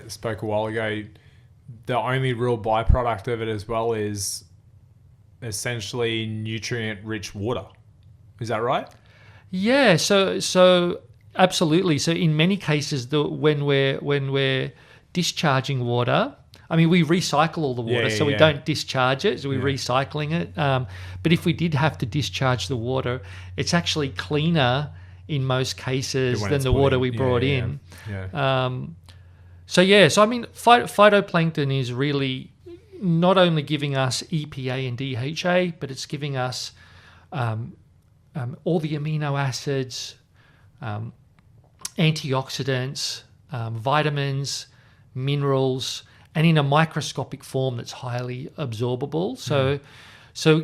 spoke a while ago, the only real byproduct of it as well is essentially nutrient-rich water. Is that right? Yeah, so absolutely. So in many cases, when we're discharging water, I mean, we recycle all the water, we don't discharge it, so we're recycling it. But if we did have to discharge the water, it's actually cleaner in most cases than the water we brought in. So I mean, phytoplankton is really not only giving us EPA and DHA, but it's giving us all the amino acids, antioxidants, vitamins, minerals, and in a microscopic form that's highly absorbable. So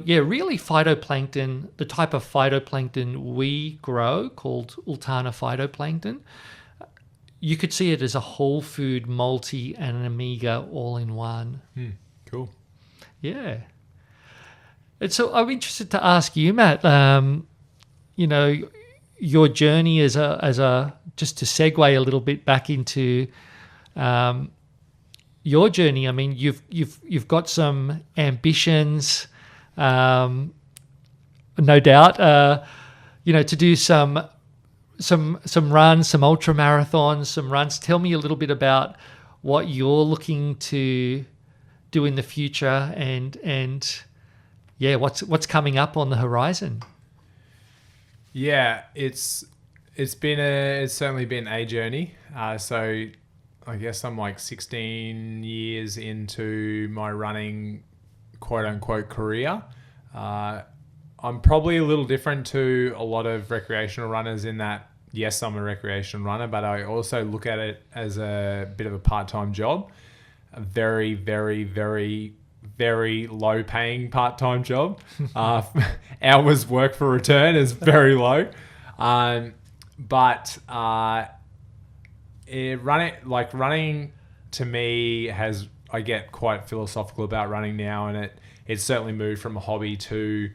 really phytoplankton, the type of phytoplankton we grow called Ultana phytoplankton, you could see it as a whole food, multi, and an omega all in one. Cool. Yeah. And so I'm interested to ask you, Matt, your journey as a just to segue a little bit back into your journey. I mean, you've got some ambitions, no doubt, to do some runs, some ultra marathons, some runs. Tell me a little bit about what you're looking to do in the future, and what's coming up on the horizon. Yeah, it's certainly been a journey. So I guess I'm like 16 years into my running quote unquote career. I'm probably a little different to a lot of recreational runners in that, yes, I'm a recreational runner, but I also look at it as a bit of a part-time job, a very, very, very, very low paying part-time job. Hours work for return is very low. But running to me I get quite philosophical about running now, and it's certainly moved from a hobby to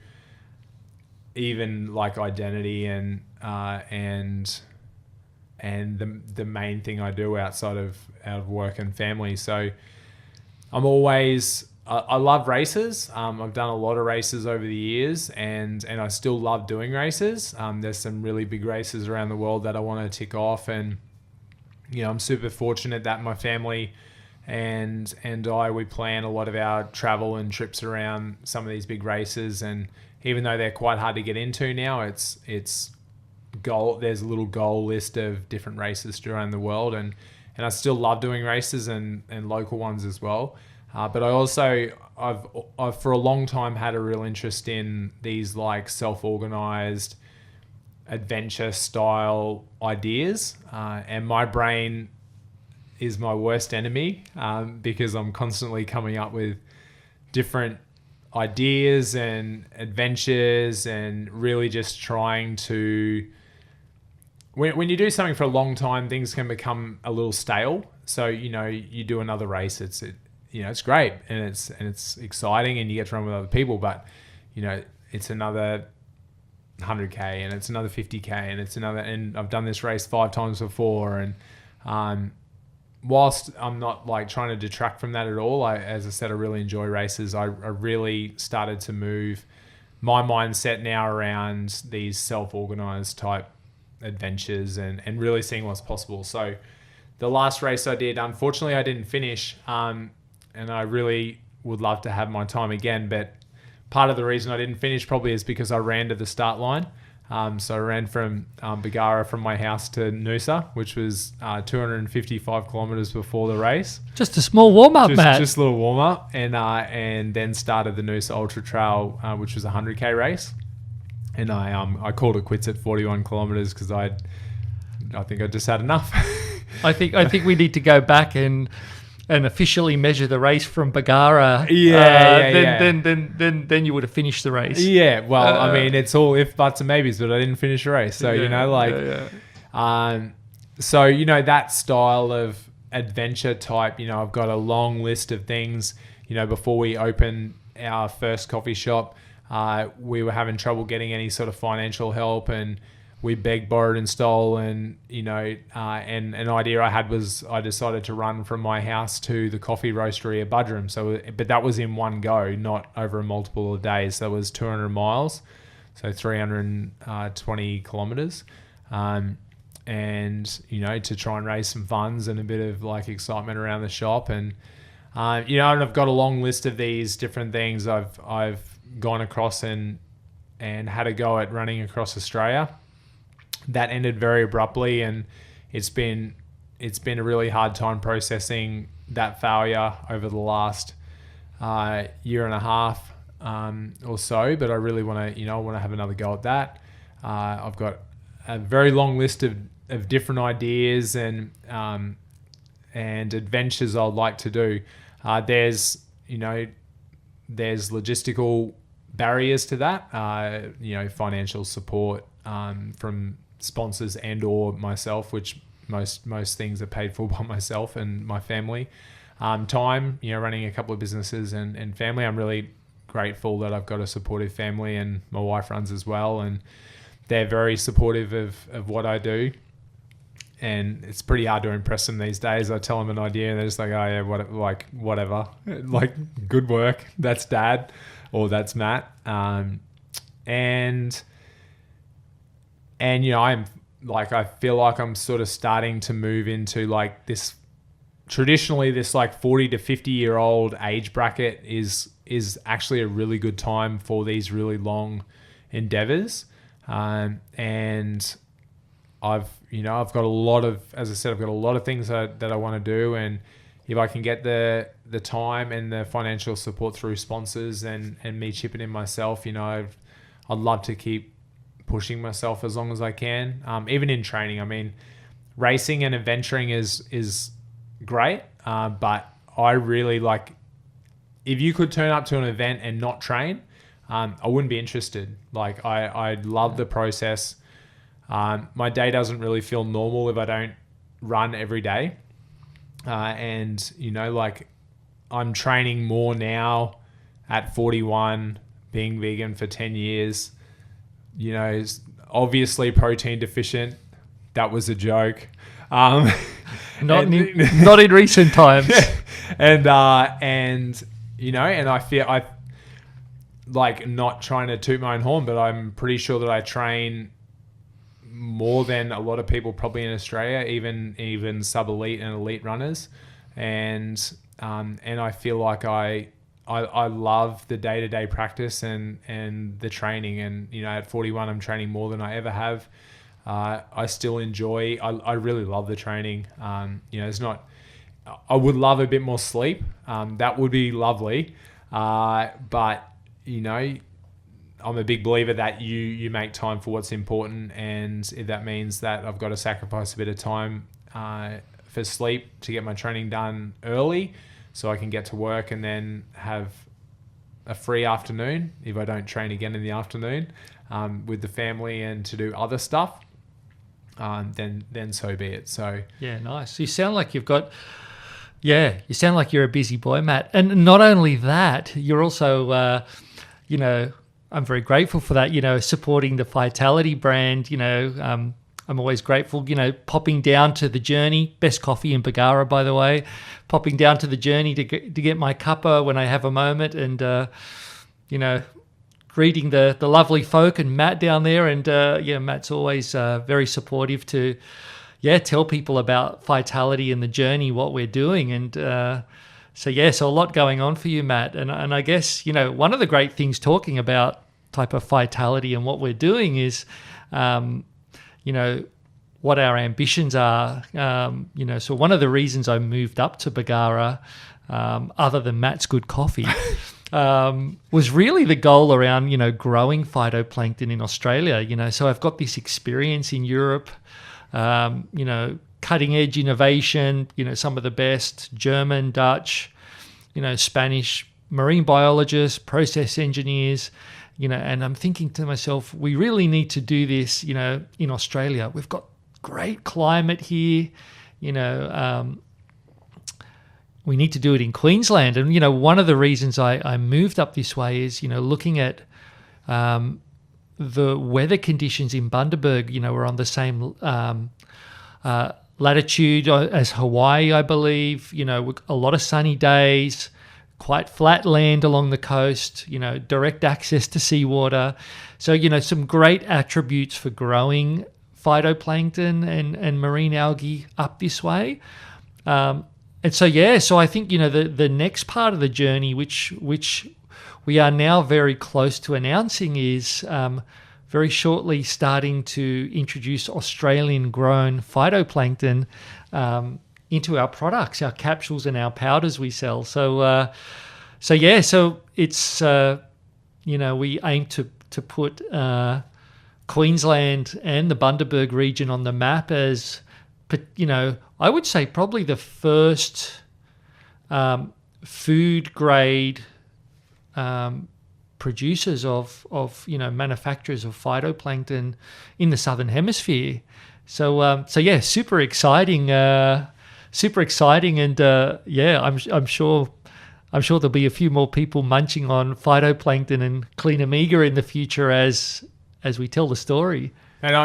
even like identity and the main thing I do outside of work and family. So I'm always, I love races. I've done a lot of races over the years, and I still love doing races. There's some really big races around the world that I want to tick off, and I'm super fortunate that my family and we plan a lot of our travel and trips around some of these big races. And even though they're quite hard to get into now, it's there's a little goal list of different races around the world, and I still love doing races and local ones as well. But I also, I've for a long time had a real interest in these like self-organized adventure style ideas. And my brain is my worst enemy because I'm constantly coming up with different ideas and adventures, and really just trying to, when you do something for a long time, things can become a little stale. So, you do another race, it's great and it's exciting and you get to run with other people, but it's another 100k and it's another 50k and I've done this race 5 times before. And whilst I'm not like trying to detract from that at all, as I said, I really enjoy races. I really started to move my mindset now around these self-organized type adventures and really seeing what's possible. So the last race I did, unfortunately, I didn't finish, and I really would love to have my time again. But part of the reason I didn't finish probably is because I ran to the start line. So I ran from Bargara from my house to Noosa, which was 255 kilometers before the race. Just a small warm-up, Matt. Just a little warm-up, and then started the Noosa Ultra Trail, which was a 100k race. And I called it quits at 41 kilometers because I think I just had enough. I think we need to go back and officially measure the race from Bargara. Then you would have finished the race. Yeah, well, I mean, it's all if buts and maybes, but I didn't finish the race. So so that style of adventure type. I've got a long list of things. Before we opened our first coffee shop, we were having trouble getting any sort of financial help, and we begged, borrowed, and stole. And and an idea I had was I decided to run from my house to the coffee roastery at Budrum. But that was in one go, not over a multiple of days. That was 200 miles, so 320 kilometers. And to try and raise some funds and a bit of like excitement around the shop. And and I've got a long list of these different things I've gone across and had a go at running across Australia. That ended very abruptly, and it's been a really hard time processing that failure over the last year and a half or so. But I really want to have another go at that. I've got a very long list of different ideas and adventures I'd like to do. There's logistical barriers to that. Financial support from sponsors and or myself, which most things are paid for by myself and my family. Time, running a couple of businesses and family. I'm really grateful that I've got a supportive family, and my wife runs as well, and they're very supportive of what I do. And it's pretty hard to impress them these days. I tell them an idea and they're just like, oh yeah, whatever. Like, good work. That's Dad, or that's Matt. And I'm like, I feel like I'm sort of starting to move into like this, traditionally this like 40 to 50 year old age bracket is actually a really good time for these really long endeavors. And I've got a lot of, as I said, I've got a lot of things that I want to do. And if I can get the time and the financial support through sponsors and me chipping in myself, I'd love to keep pushing myself as long as I can. Even in training, I mean, racing and adventuring is great. But I really like, if you could turn up to an event and not train, I wouldn't be interested. Like I love the process. My day doesn't really feel normal if I don't run every day. Like I'm training more now at 41, being vegan for 10 years, obviously protein deficient. That was a joke. Not in recent times. And I feel I like, not trying to toot my own horn, but I'm pretty sure that I train more than a lot of people probably in Australia, even sub-elite and elite runners. And I feel like I love the day-to-day practice and the training. And, at 41, I'm training more than I ever have. I still enjoy, I really love the training. It's not, I would love a bit more sleep. That would be lovely. But, I'm a big believer that you make time for what's important, and if that means that I've got to sacrifice a bit of time for sleep to get my training done early so I can get to work and then have a free afternoon if I don't train again in the afternoon with the family and to do other stuff, then so be it. So yeah, nice. You sound like you've got... Yeah, you sound like you're a busy boy, Matt. And not only that, you're also, I'm very grateful for that, supporting the Phytality brand. I'm always grateful, popping down to the Journey, best coffee in Bargara, by the way, popping down to the Journey to get my cuppa when I have a moment, and, greeting the lovely folk and Matt down there. And, Matt's always very supportive to, tell people about Phytality and the journey, what we're doing. And so a lot going on for you, Matt. And I guess, one of the great things talking about type of Phytality and what we're doing is, what our ambitions are. So one of the reasons I moved up to Bargara, other than Matt's good coffee, was really the goal around, growing phytoplankton in Australia. So I've got this experience in Europe, cutting edge innovation, some of the best German, Dutch, Spanish marine biologists, process engineers, and I'm thinking to myself, we really need to do this, in Australia. We've got great climate here, we need to do it in Queensland. And, one of the reasons I moved up this way is, looking at the weather conditions in Bundaberg, we're on the same latitude as Hawaii, I believe, a lot of sunny days, quite flat land along the coast, direct access to seawater. So, some great attributes for growing phytoplankton and marine algae up this way. And so I think, the next part of the journey, which we are now very close to announcing, is very shortly starting to introduce Australian-grown phytoplankton into our products, our capsules and our powders we sell. So it's, we aim to put Queensland and the Bundaberg region on the map as, I would say probably the first food grade producers of manufacturers of phytoplankton in the Southern Hemisphere. So super exciting, and I'm sure there'll be a few more people munching on phytoplankton and clean omega in the future as we tell the story. And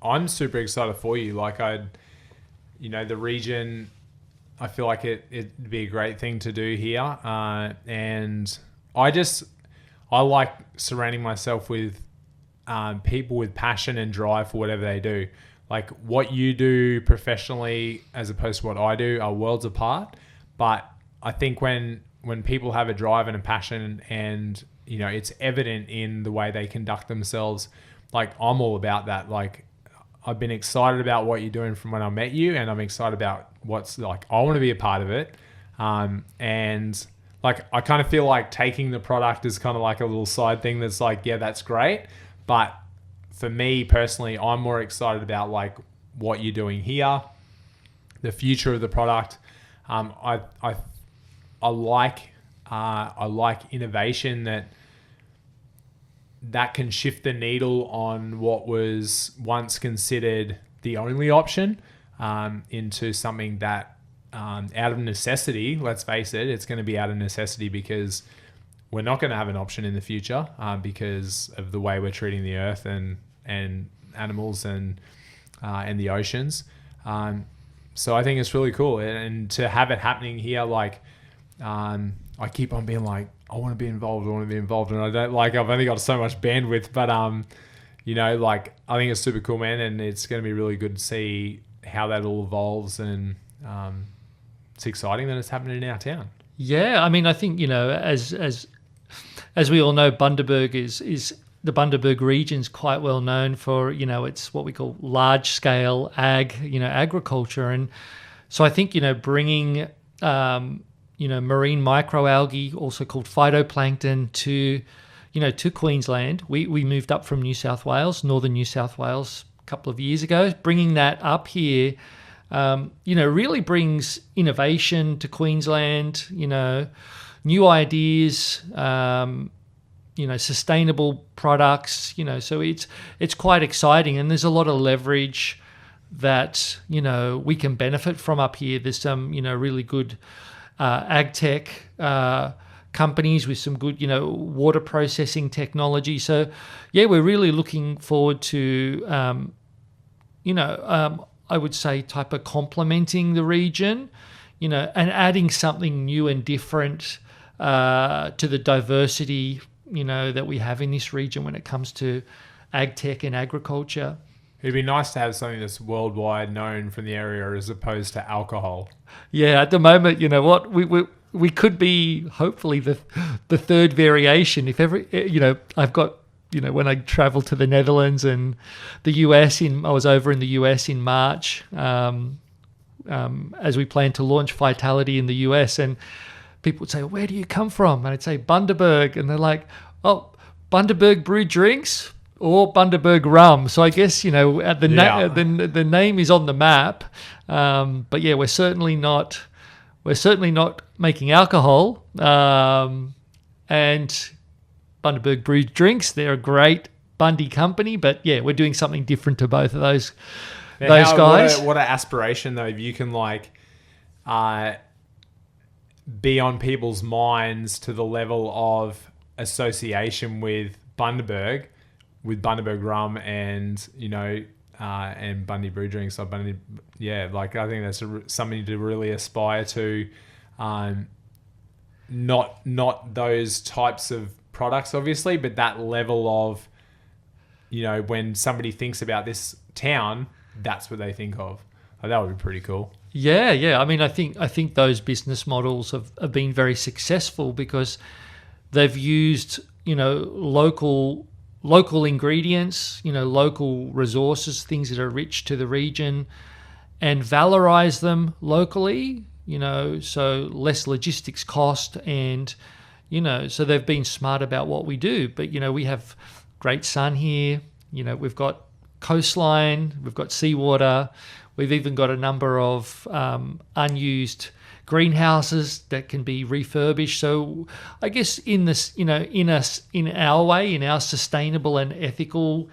I'm super excited for you. The region, I feel like it'd be a great thing to do here. And I like surrounding myself with people with passion and drive for whatever they do. Like what you do professionally as opposed to what I do are worlds apart. But I think when people have a drive and a passion and, it's evident in the way they conduct themselves, like I'm all about that. Like I've been excited about what you're doing from when I met you, and I'm excited about what's like, I want to be a part of it. And like, I kind of feel like taking the product is kind of like a little side thing that's like, yeah, that's great. But for me personally, I'm more excited about like what you're doing here, the future of the product. I like innovation that can shift the needle on what was once considered the only option into something that out of necessity, let's face it, it's going to be out of necessity because we're not going to have an option in the future because of the way we're treating the earth and animals and the oceans. So I think it's really cool. And to have it happening here, like I keep on being like, I want to be involved. And I don't like, I've only got so much bandwidth, but like I think it's super cool, man. And it's going to be really good to see how that all evolves. And it's exciting that it's happening in our town. Yeah. I mean, I think, as we all know, Bundaberg is the Bundaberg region's quite well known for, it's what we call large scale agriculture. And so I think, bringing, marine microalgae, also called phytoplankton, to Queensland. We moved up from northern New South Wales a couple of years ago. Bringing that up here, really brings innovation to Queensland, new ideas, sustainable products, so it's quite exciting. And there's a lot of leverage that, we can benefit from up here. There's some, really good ag tech companies with some good, water processing technology. So, we're really looking forward to, I would say type of complementing the region, and adding something new and different to the diversity, that we have in this region when it comes to ag tech and agriculture. It'd be nice to have something that's worldwide known from the area as opposed to alcohol. Yeah, at the moment, you know what, we could be hopefully the third variation. If every, you know, I've got, you know, when I travel to the Netherlands and the US, I was over in the US in March, as we plan to launch Phytality in the US, and people would say, "Where do you come from?" And I'd say Bundaberg, and they're like, "Oh, Bundaberg brewed drinks or Bundaberg rum." So I guess, you know, the name is on the map, but yeah, we're certainly not making alcohol. And Bundaberg brewed drinks, they're a great Bundy company, but yeah, we're doing something different to both of those guys. What an aspiration though, if you can like be on people's minds to the level of association with Bundaberg rum, and you know, and Bundy brew drinks, like Bundy, yeah, like I think that's something to really aspire to. Not those types of products, obviously, but that level of, you know, when somebody thinks about this town, that's what they think of. Oh, that would be pretty cool. Yeah. I mean, I think those business models have been very successful because they've used, you know, local ingredients, you know, local resources, things that are rich to the region, and valorize them locally, you know, so less logistics cost, and, you know, so they've been smart about what we do. But, you know, we have great sun here, you know, we've got coastline, we've got seawater, we've even got a number of unused greenhouses that can be refurbished. So I guess in this, you know, in our way, in our sustainable and ethical,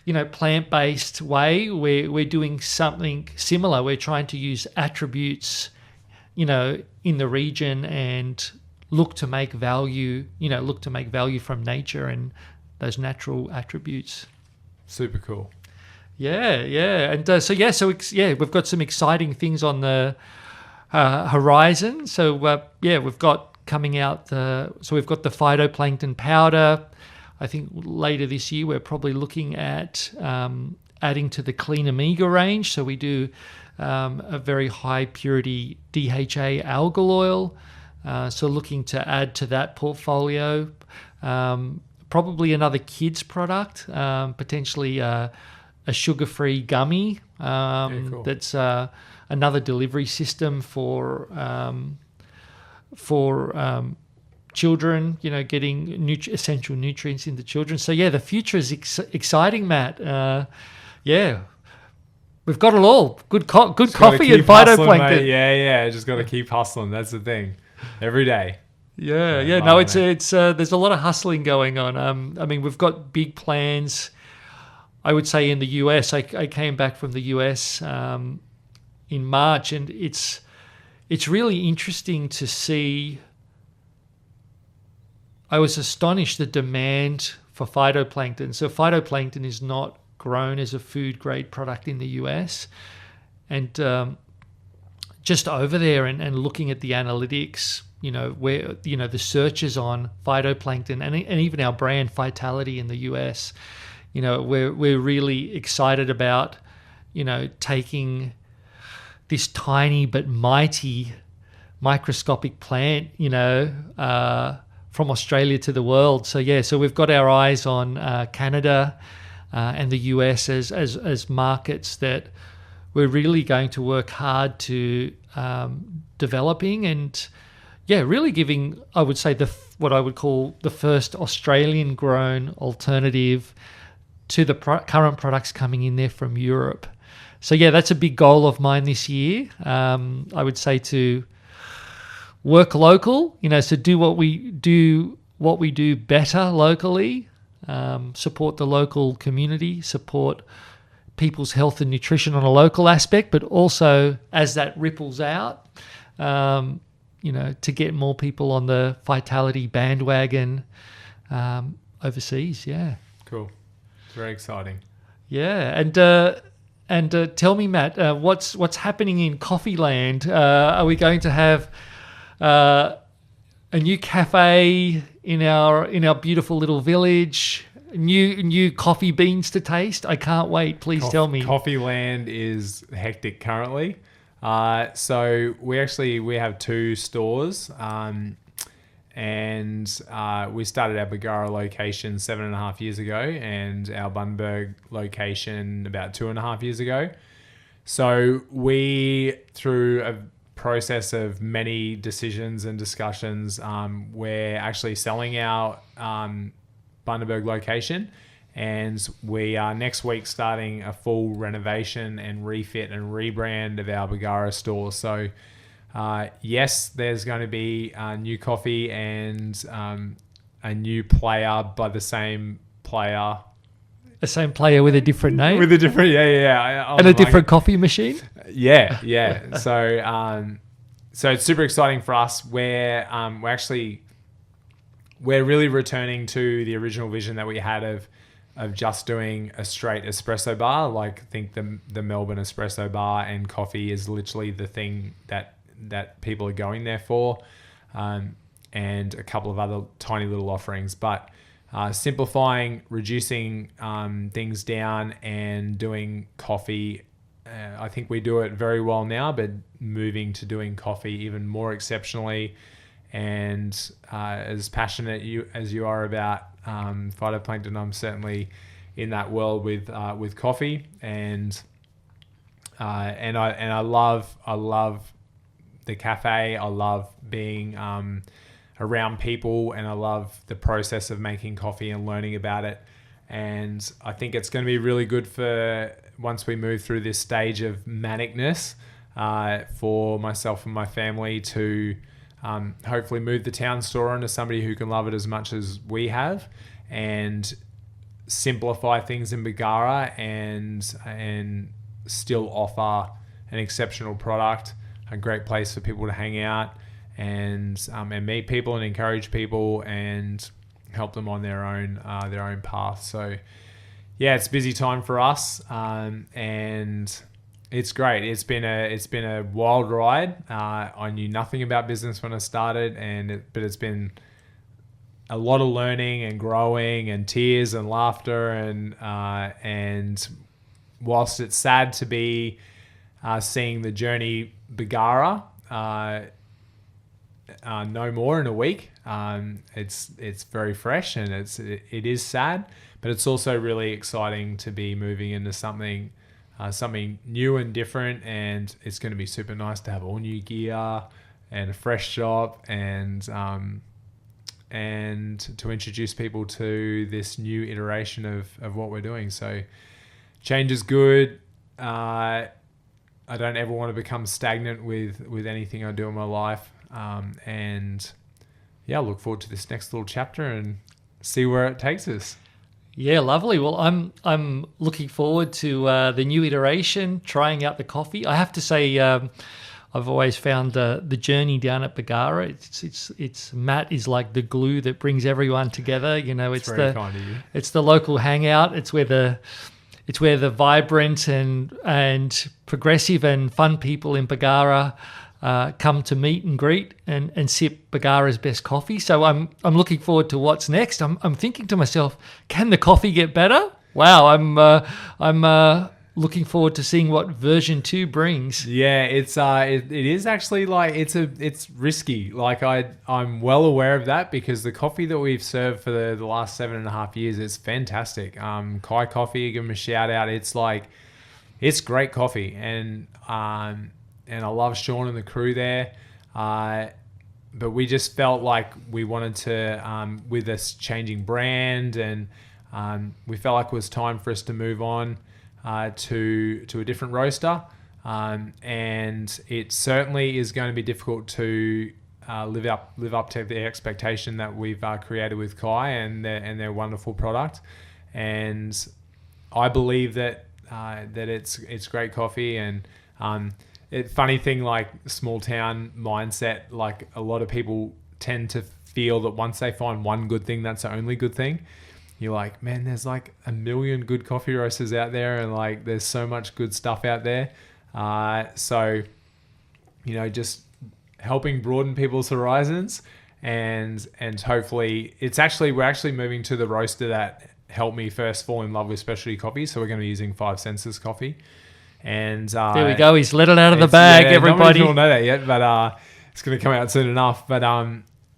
you know, plant-based way, we're doing something similar. We're trying to use attributes, you know, in the region and look to make value from nature and those natural attributes. Super cool. Yeah. And we've got some exciting things on the horizon. So we've got coming out we've got the phytoplankton powder. I think later this year we're probably looking at adding to the Clean Omega range. So we do a very high purity DHA algal oil. So looking to add to that portfolio. Probably another kids product, potentially a sugar-free gummy. Cool. That's another delivery system for children, you know, getting essential nutrients into children. So yeah, the future is exciting, Matt. We've got it all. Good coffee and phytoplankton. Yeah. Just got to keep hustling. That's the thing. Every day. Yeah. No, it's there's a lot of hustling going on. I mean, we've got big plans. I would say in the US. I came back from the US in March, and it's really interesting to see. I was astonished the demand for phytoplankton. So phytoplankton is not grown as a food grade product in the US, and just over there and looking at the analytics, you know, where, you know, the searches on phytoplankton and even our brand Phytality in the US, you know, we're really excited about, you know, taking this tiny but mighty microscopic plant, you know, from Australia to the world. So we've got our eyes on Canada and the US as markets that we're really going to work hard to developing, and really giving, I would say, what I would call the first Australian grown alternative to the current products coming in there from Europe. So that's a big goal of mine this year. I would say to work local, you know, so do what we do better locally, support the local community, support people's health and nutrition on a local aspect, but also as that ripples out, you know, to get more people on the Phytality bandwagon overseas. Yeah. Cool. Very exciting. Yeah. And tell me, Matt, what's happening in Coffee Land? Are we going to have a new cafe in our beautiful little village? New coffee beans to taste. I can't wait. Please tell me. Coffee land is hectic currently. So we have 2 stores, and we started our Bargara location 7.5 years ago, and our Bundaberg location about 2.5 years ago. So we, through a process of many decisions and discussions, we're actually selling our Bundaberg location, and we are next week starting a full renovation and refit and rebrand of our Bargara store. So yes, there's going to be new coffee and a new player by the same player. The same player with a different name? With a different, yeah. And a different coffee machine? Yeah. So it's super exciting for us. We're really returning to the original vision that we had of just doing a straight espresso bar. Like, I think the Melbourne espresso bar and coffee is literally the thing that people are going there for, and a couple of other tiny little offerings. But simplifying, reducing things down, and doing coffee. I think we do it very well now, but moving to doing coffee even more exceptionally. And as passionate as you are about Phytoplankton, I'm certainly in that world with coffee, and I love the cafe. I love being around people, and I love the process of making coffee and learning about it. And I think it's going to be really good for once we move through this stage of manicness, for myself and my family to hopefully move the town store into somebody who can love it as much as we have, and simplify things in Bargara and still offer an exceptional product, a great place for people to hang out and meet people and encourage people and help them on their own path. So yeah, it's a busy time for us, and it's great. It's been a wild ride. I knew nothing about business when I started, but it's been a lot of learning and growing and tears and laughter, and whilst it's sad to be seeing the journey Bargara no more in a week, it's very fresh, and it is sad, but it's also really exciting to be moving into something new and different. And it's going to be super nice to have all new gear and a fresh shop, and to introduce people to this new iteration of what we're doing. So change is good. I don't ever want to become stagnant with anything I do in my life. And yeah, I look forward to this next little chapter and see where it takes us. Yeah, lovely. Well, I'm looking forward to the new iteration, trying out the coffee. I have to say, I've always found the journey down at Bargara. It's Matt is like the glue that brings everyone together. You know, it's very kind of you. It's the local hangout. It's where the vibrant and progressive and fun people in Bargara come to meet and greet and sip Bargara's best coffee. So I'm looking forward to what's next. I'm thinking to myself, can the coffee get better? Wow, I'm looking forward to seeing what version 2 brings. Yeah, it is actually like it's risky. Like I'm well aware of that, because the coffee that we've served for the last 7.5 years is fantastic. Kai Coffee, give them a shout out. It's great coffee, and I love Sean and the crew there. But we just felt like we wanted to, with this changing brand, and we felt like it was time for us to move on to a different roaster. And it certainly is going to be difficult to live up to the expectation that we've created with Kai and their wonderful product. And I believe that it's great coffee. And funny thing, like small town mindset, like a lot of people tend to feel that once they find one good thing, that's the only good thing. You're like, man, there's like 1 million good coffee roasters out there, and like there's so much good stuff out there. So, just helping broaden people's horizons, and hopefully we're actually moving to the roaster that helped me first fall in love with specialty coffee. So we're going to be using 5 Senses coffee. And there we go. He's let it out of the bag, everybody. Not many people know that yet, but it's going to come out soon enough. But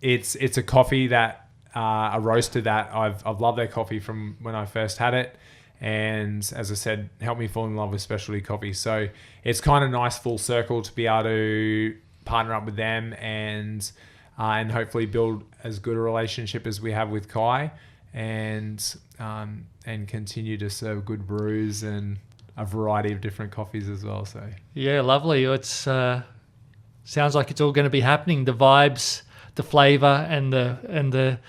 it's a coffee that a roaster that I've loved their coffee from when I first had it. And as I said, helped me fall in love with specialty coffee. So it's kind of nice full circle to be able to partner up with them and hopefully build as good a relationship as we have with Kai, and continue to serve good brews and a variety of different coffees as well. So yeah, lovely. It's sounds like it's all going to be happening. The vibes, the flavor, and the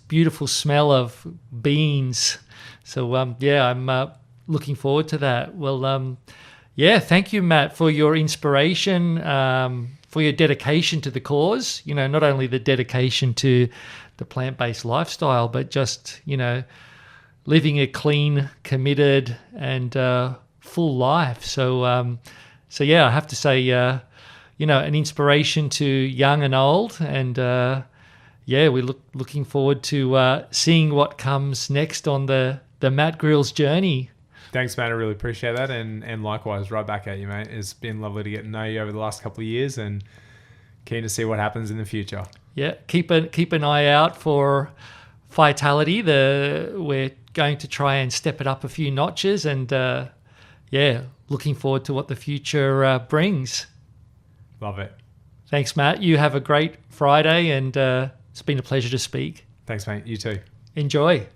beautiful smell of beans. So I'm looking forward to that. Well, thank you, Matt, for your inspiration, for your dedication to the cause. You know, not only the dedication to the plant-based lifestyle, but just, you know, living a clean, committed, and full life. So I have to say, an inspiration to young and old, and we're looking forward to seeing what comes next on the Matt Grill's journey. Thanks, Matt. I really appreciate that, and likewise, right back at you, mate. It's been lovely to get to know you over the last couple of years, and keen to see what happens in the future. Yeah, keep an eye out for Phytality. We're going to try and step it up a few notches, and looking forward to what the future brings. Love it. Thanks, Matt. You have a great Friday, and it's been a pleasure to speak. Thanks, mate. You too. Enjoy.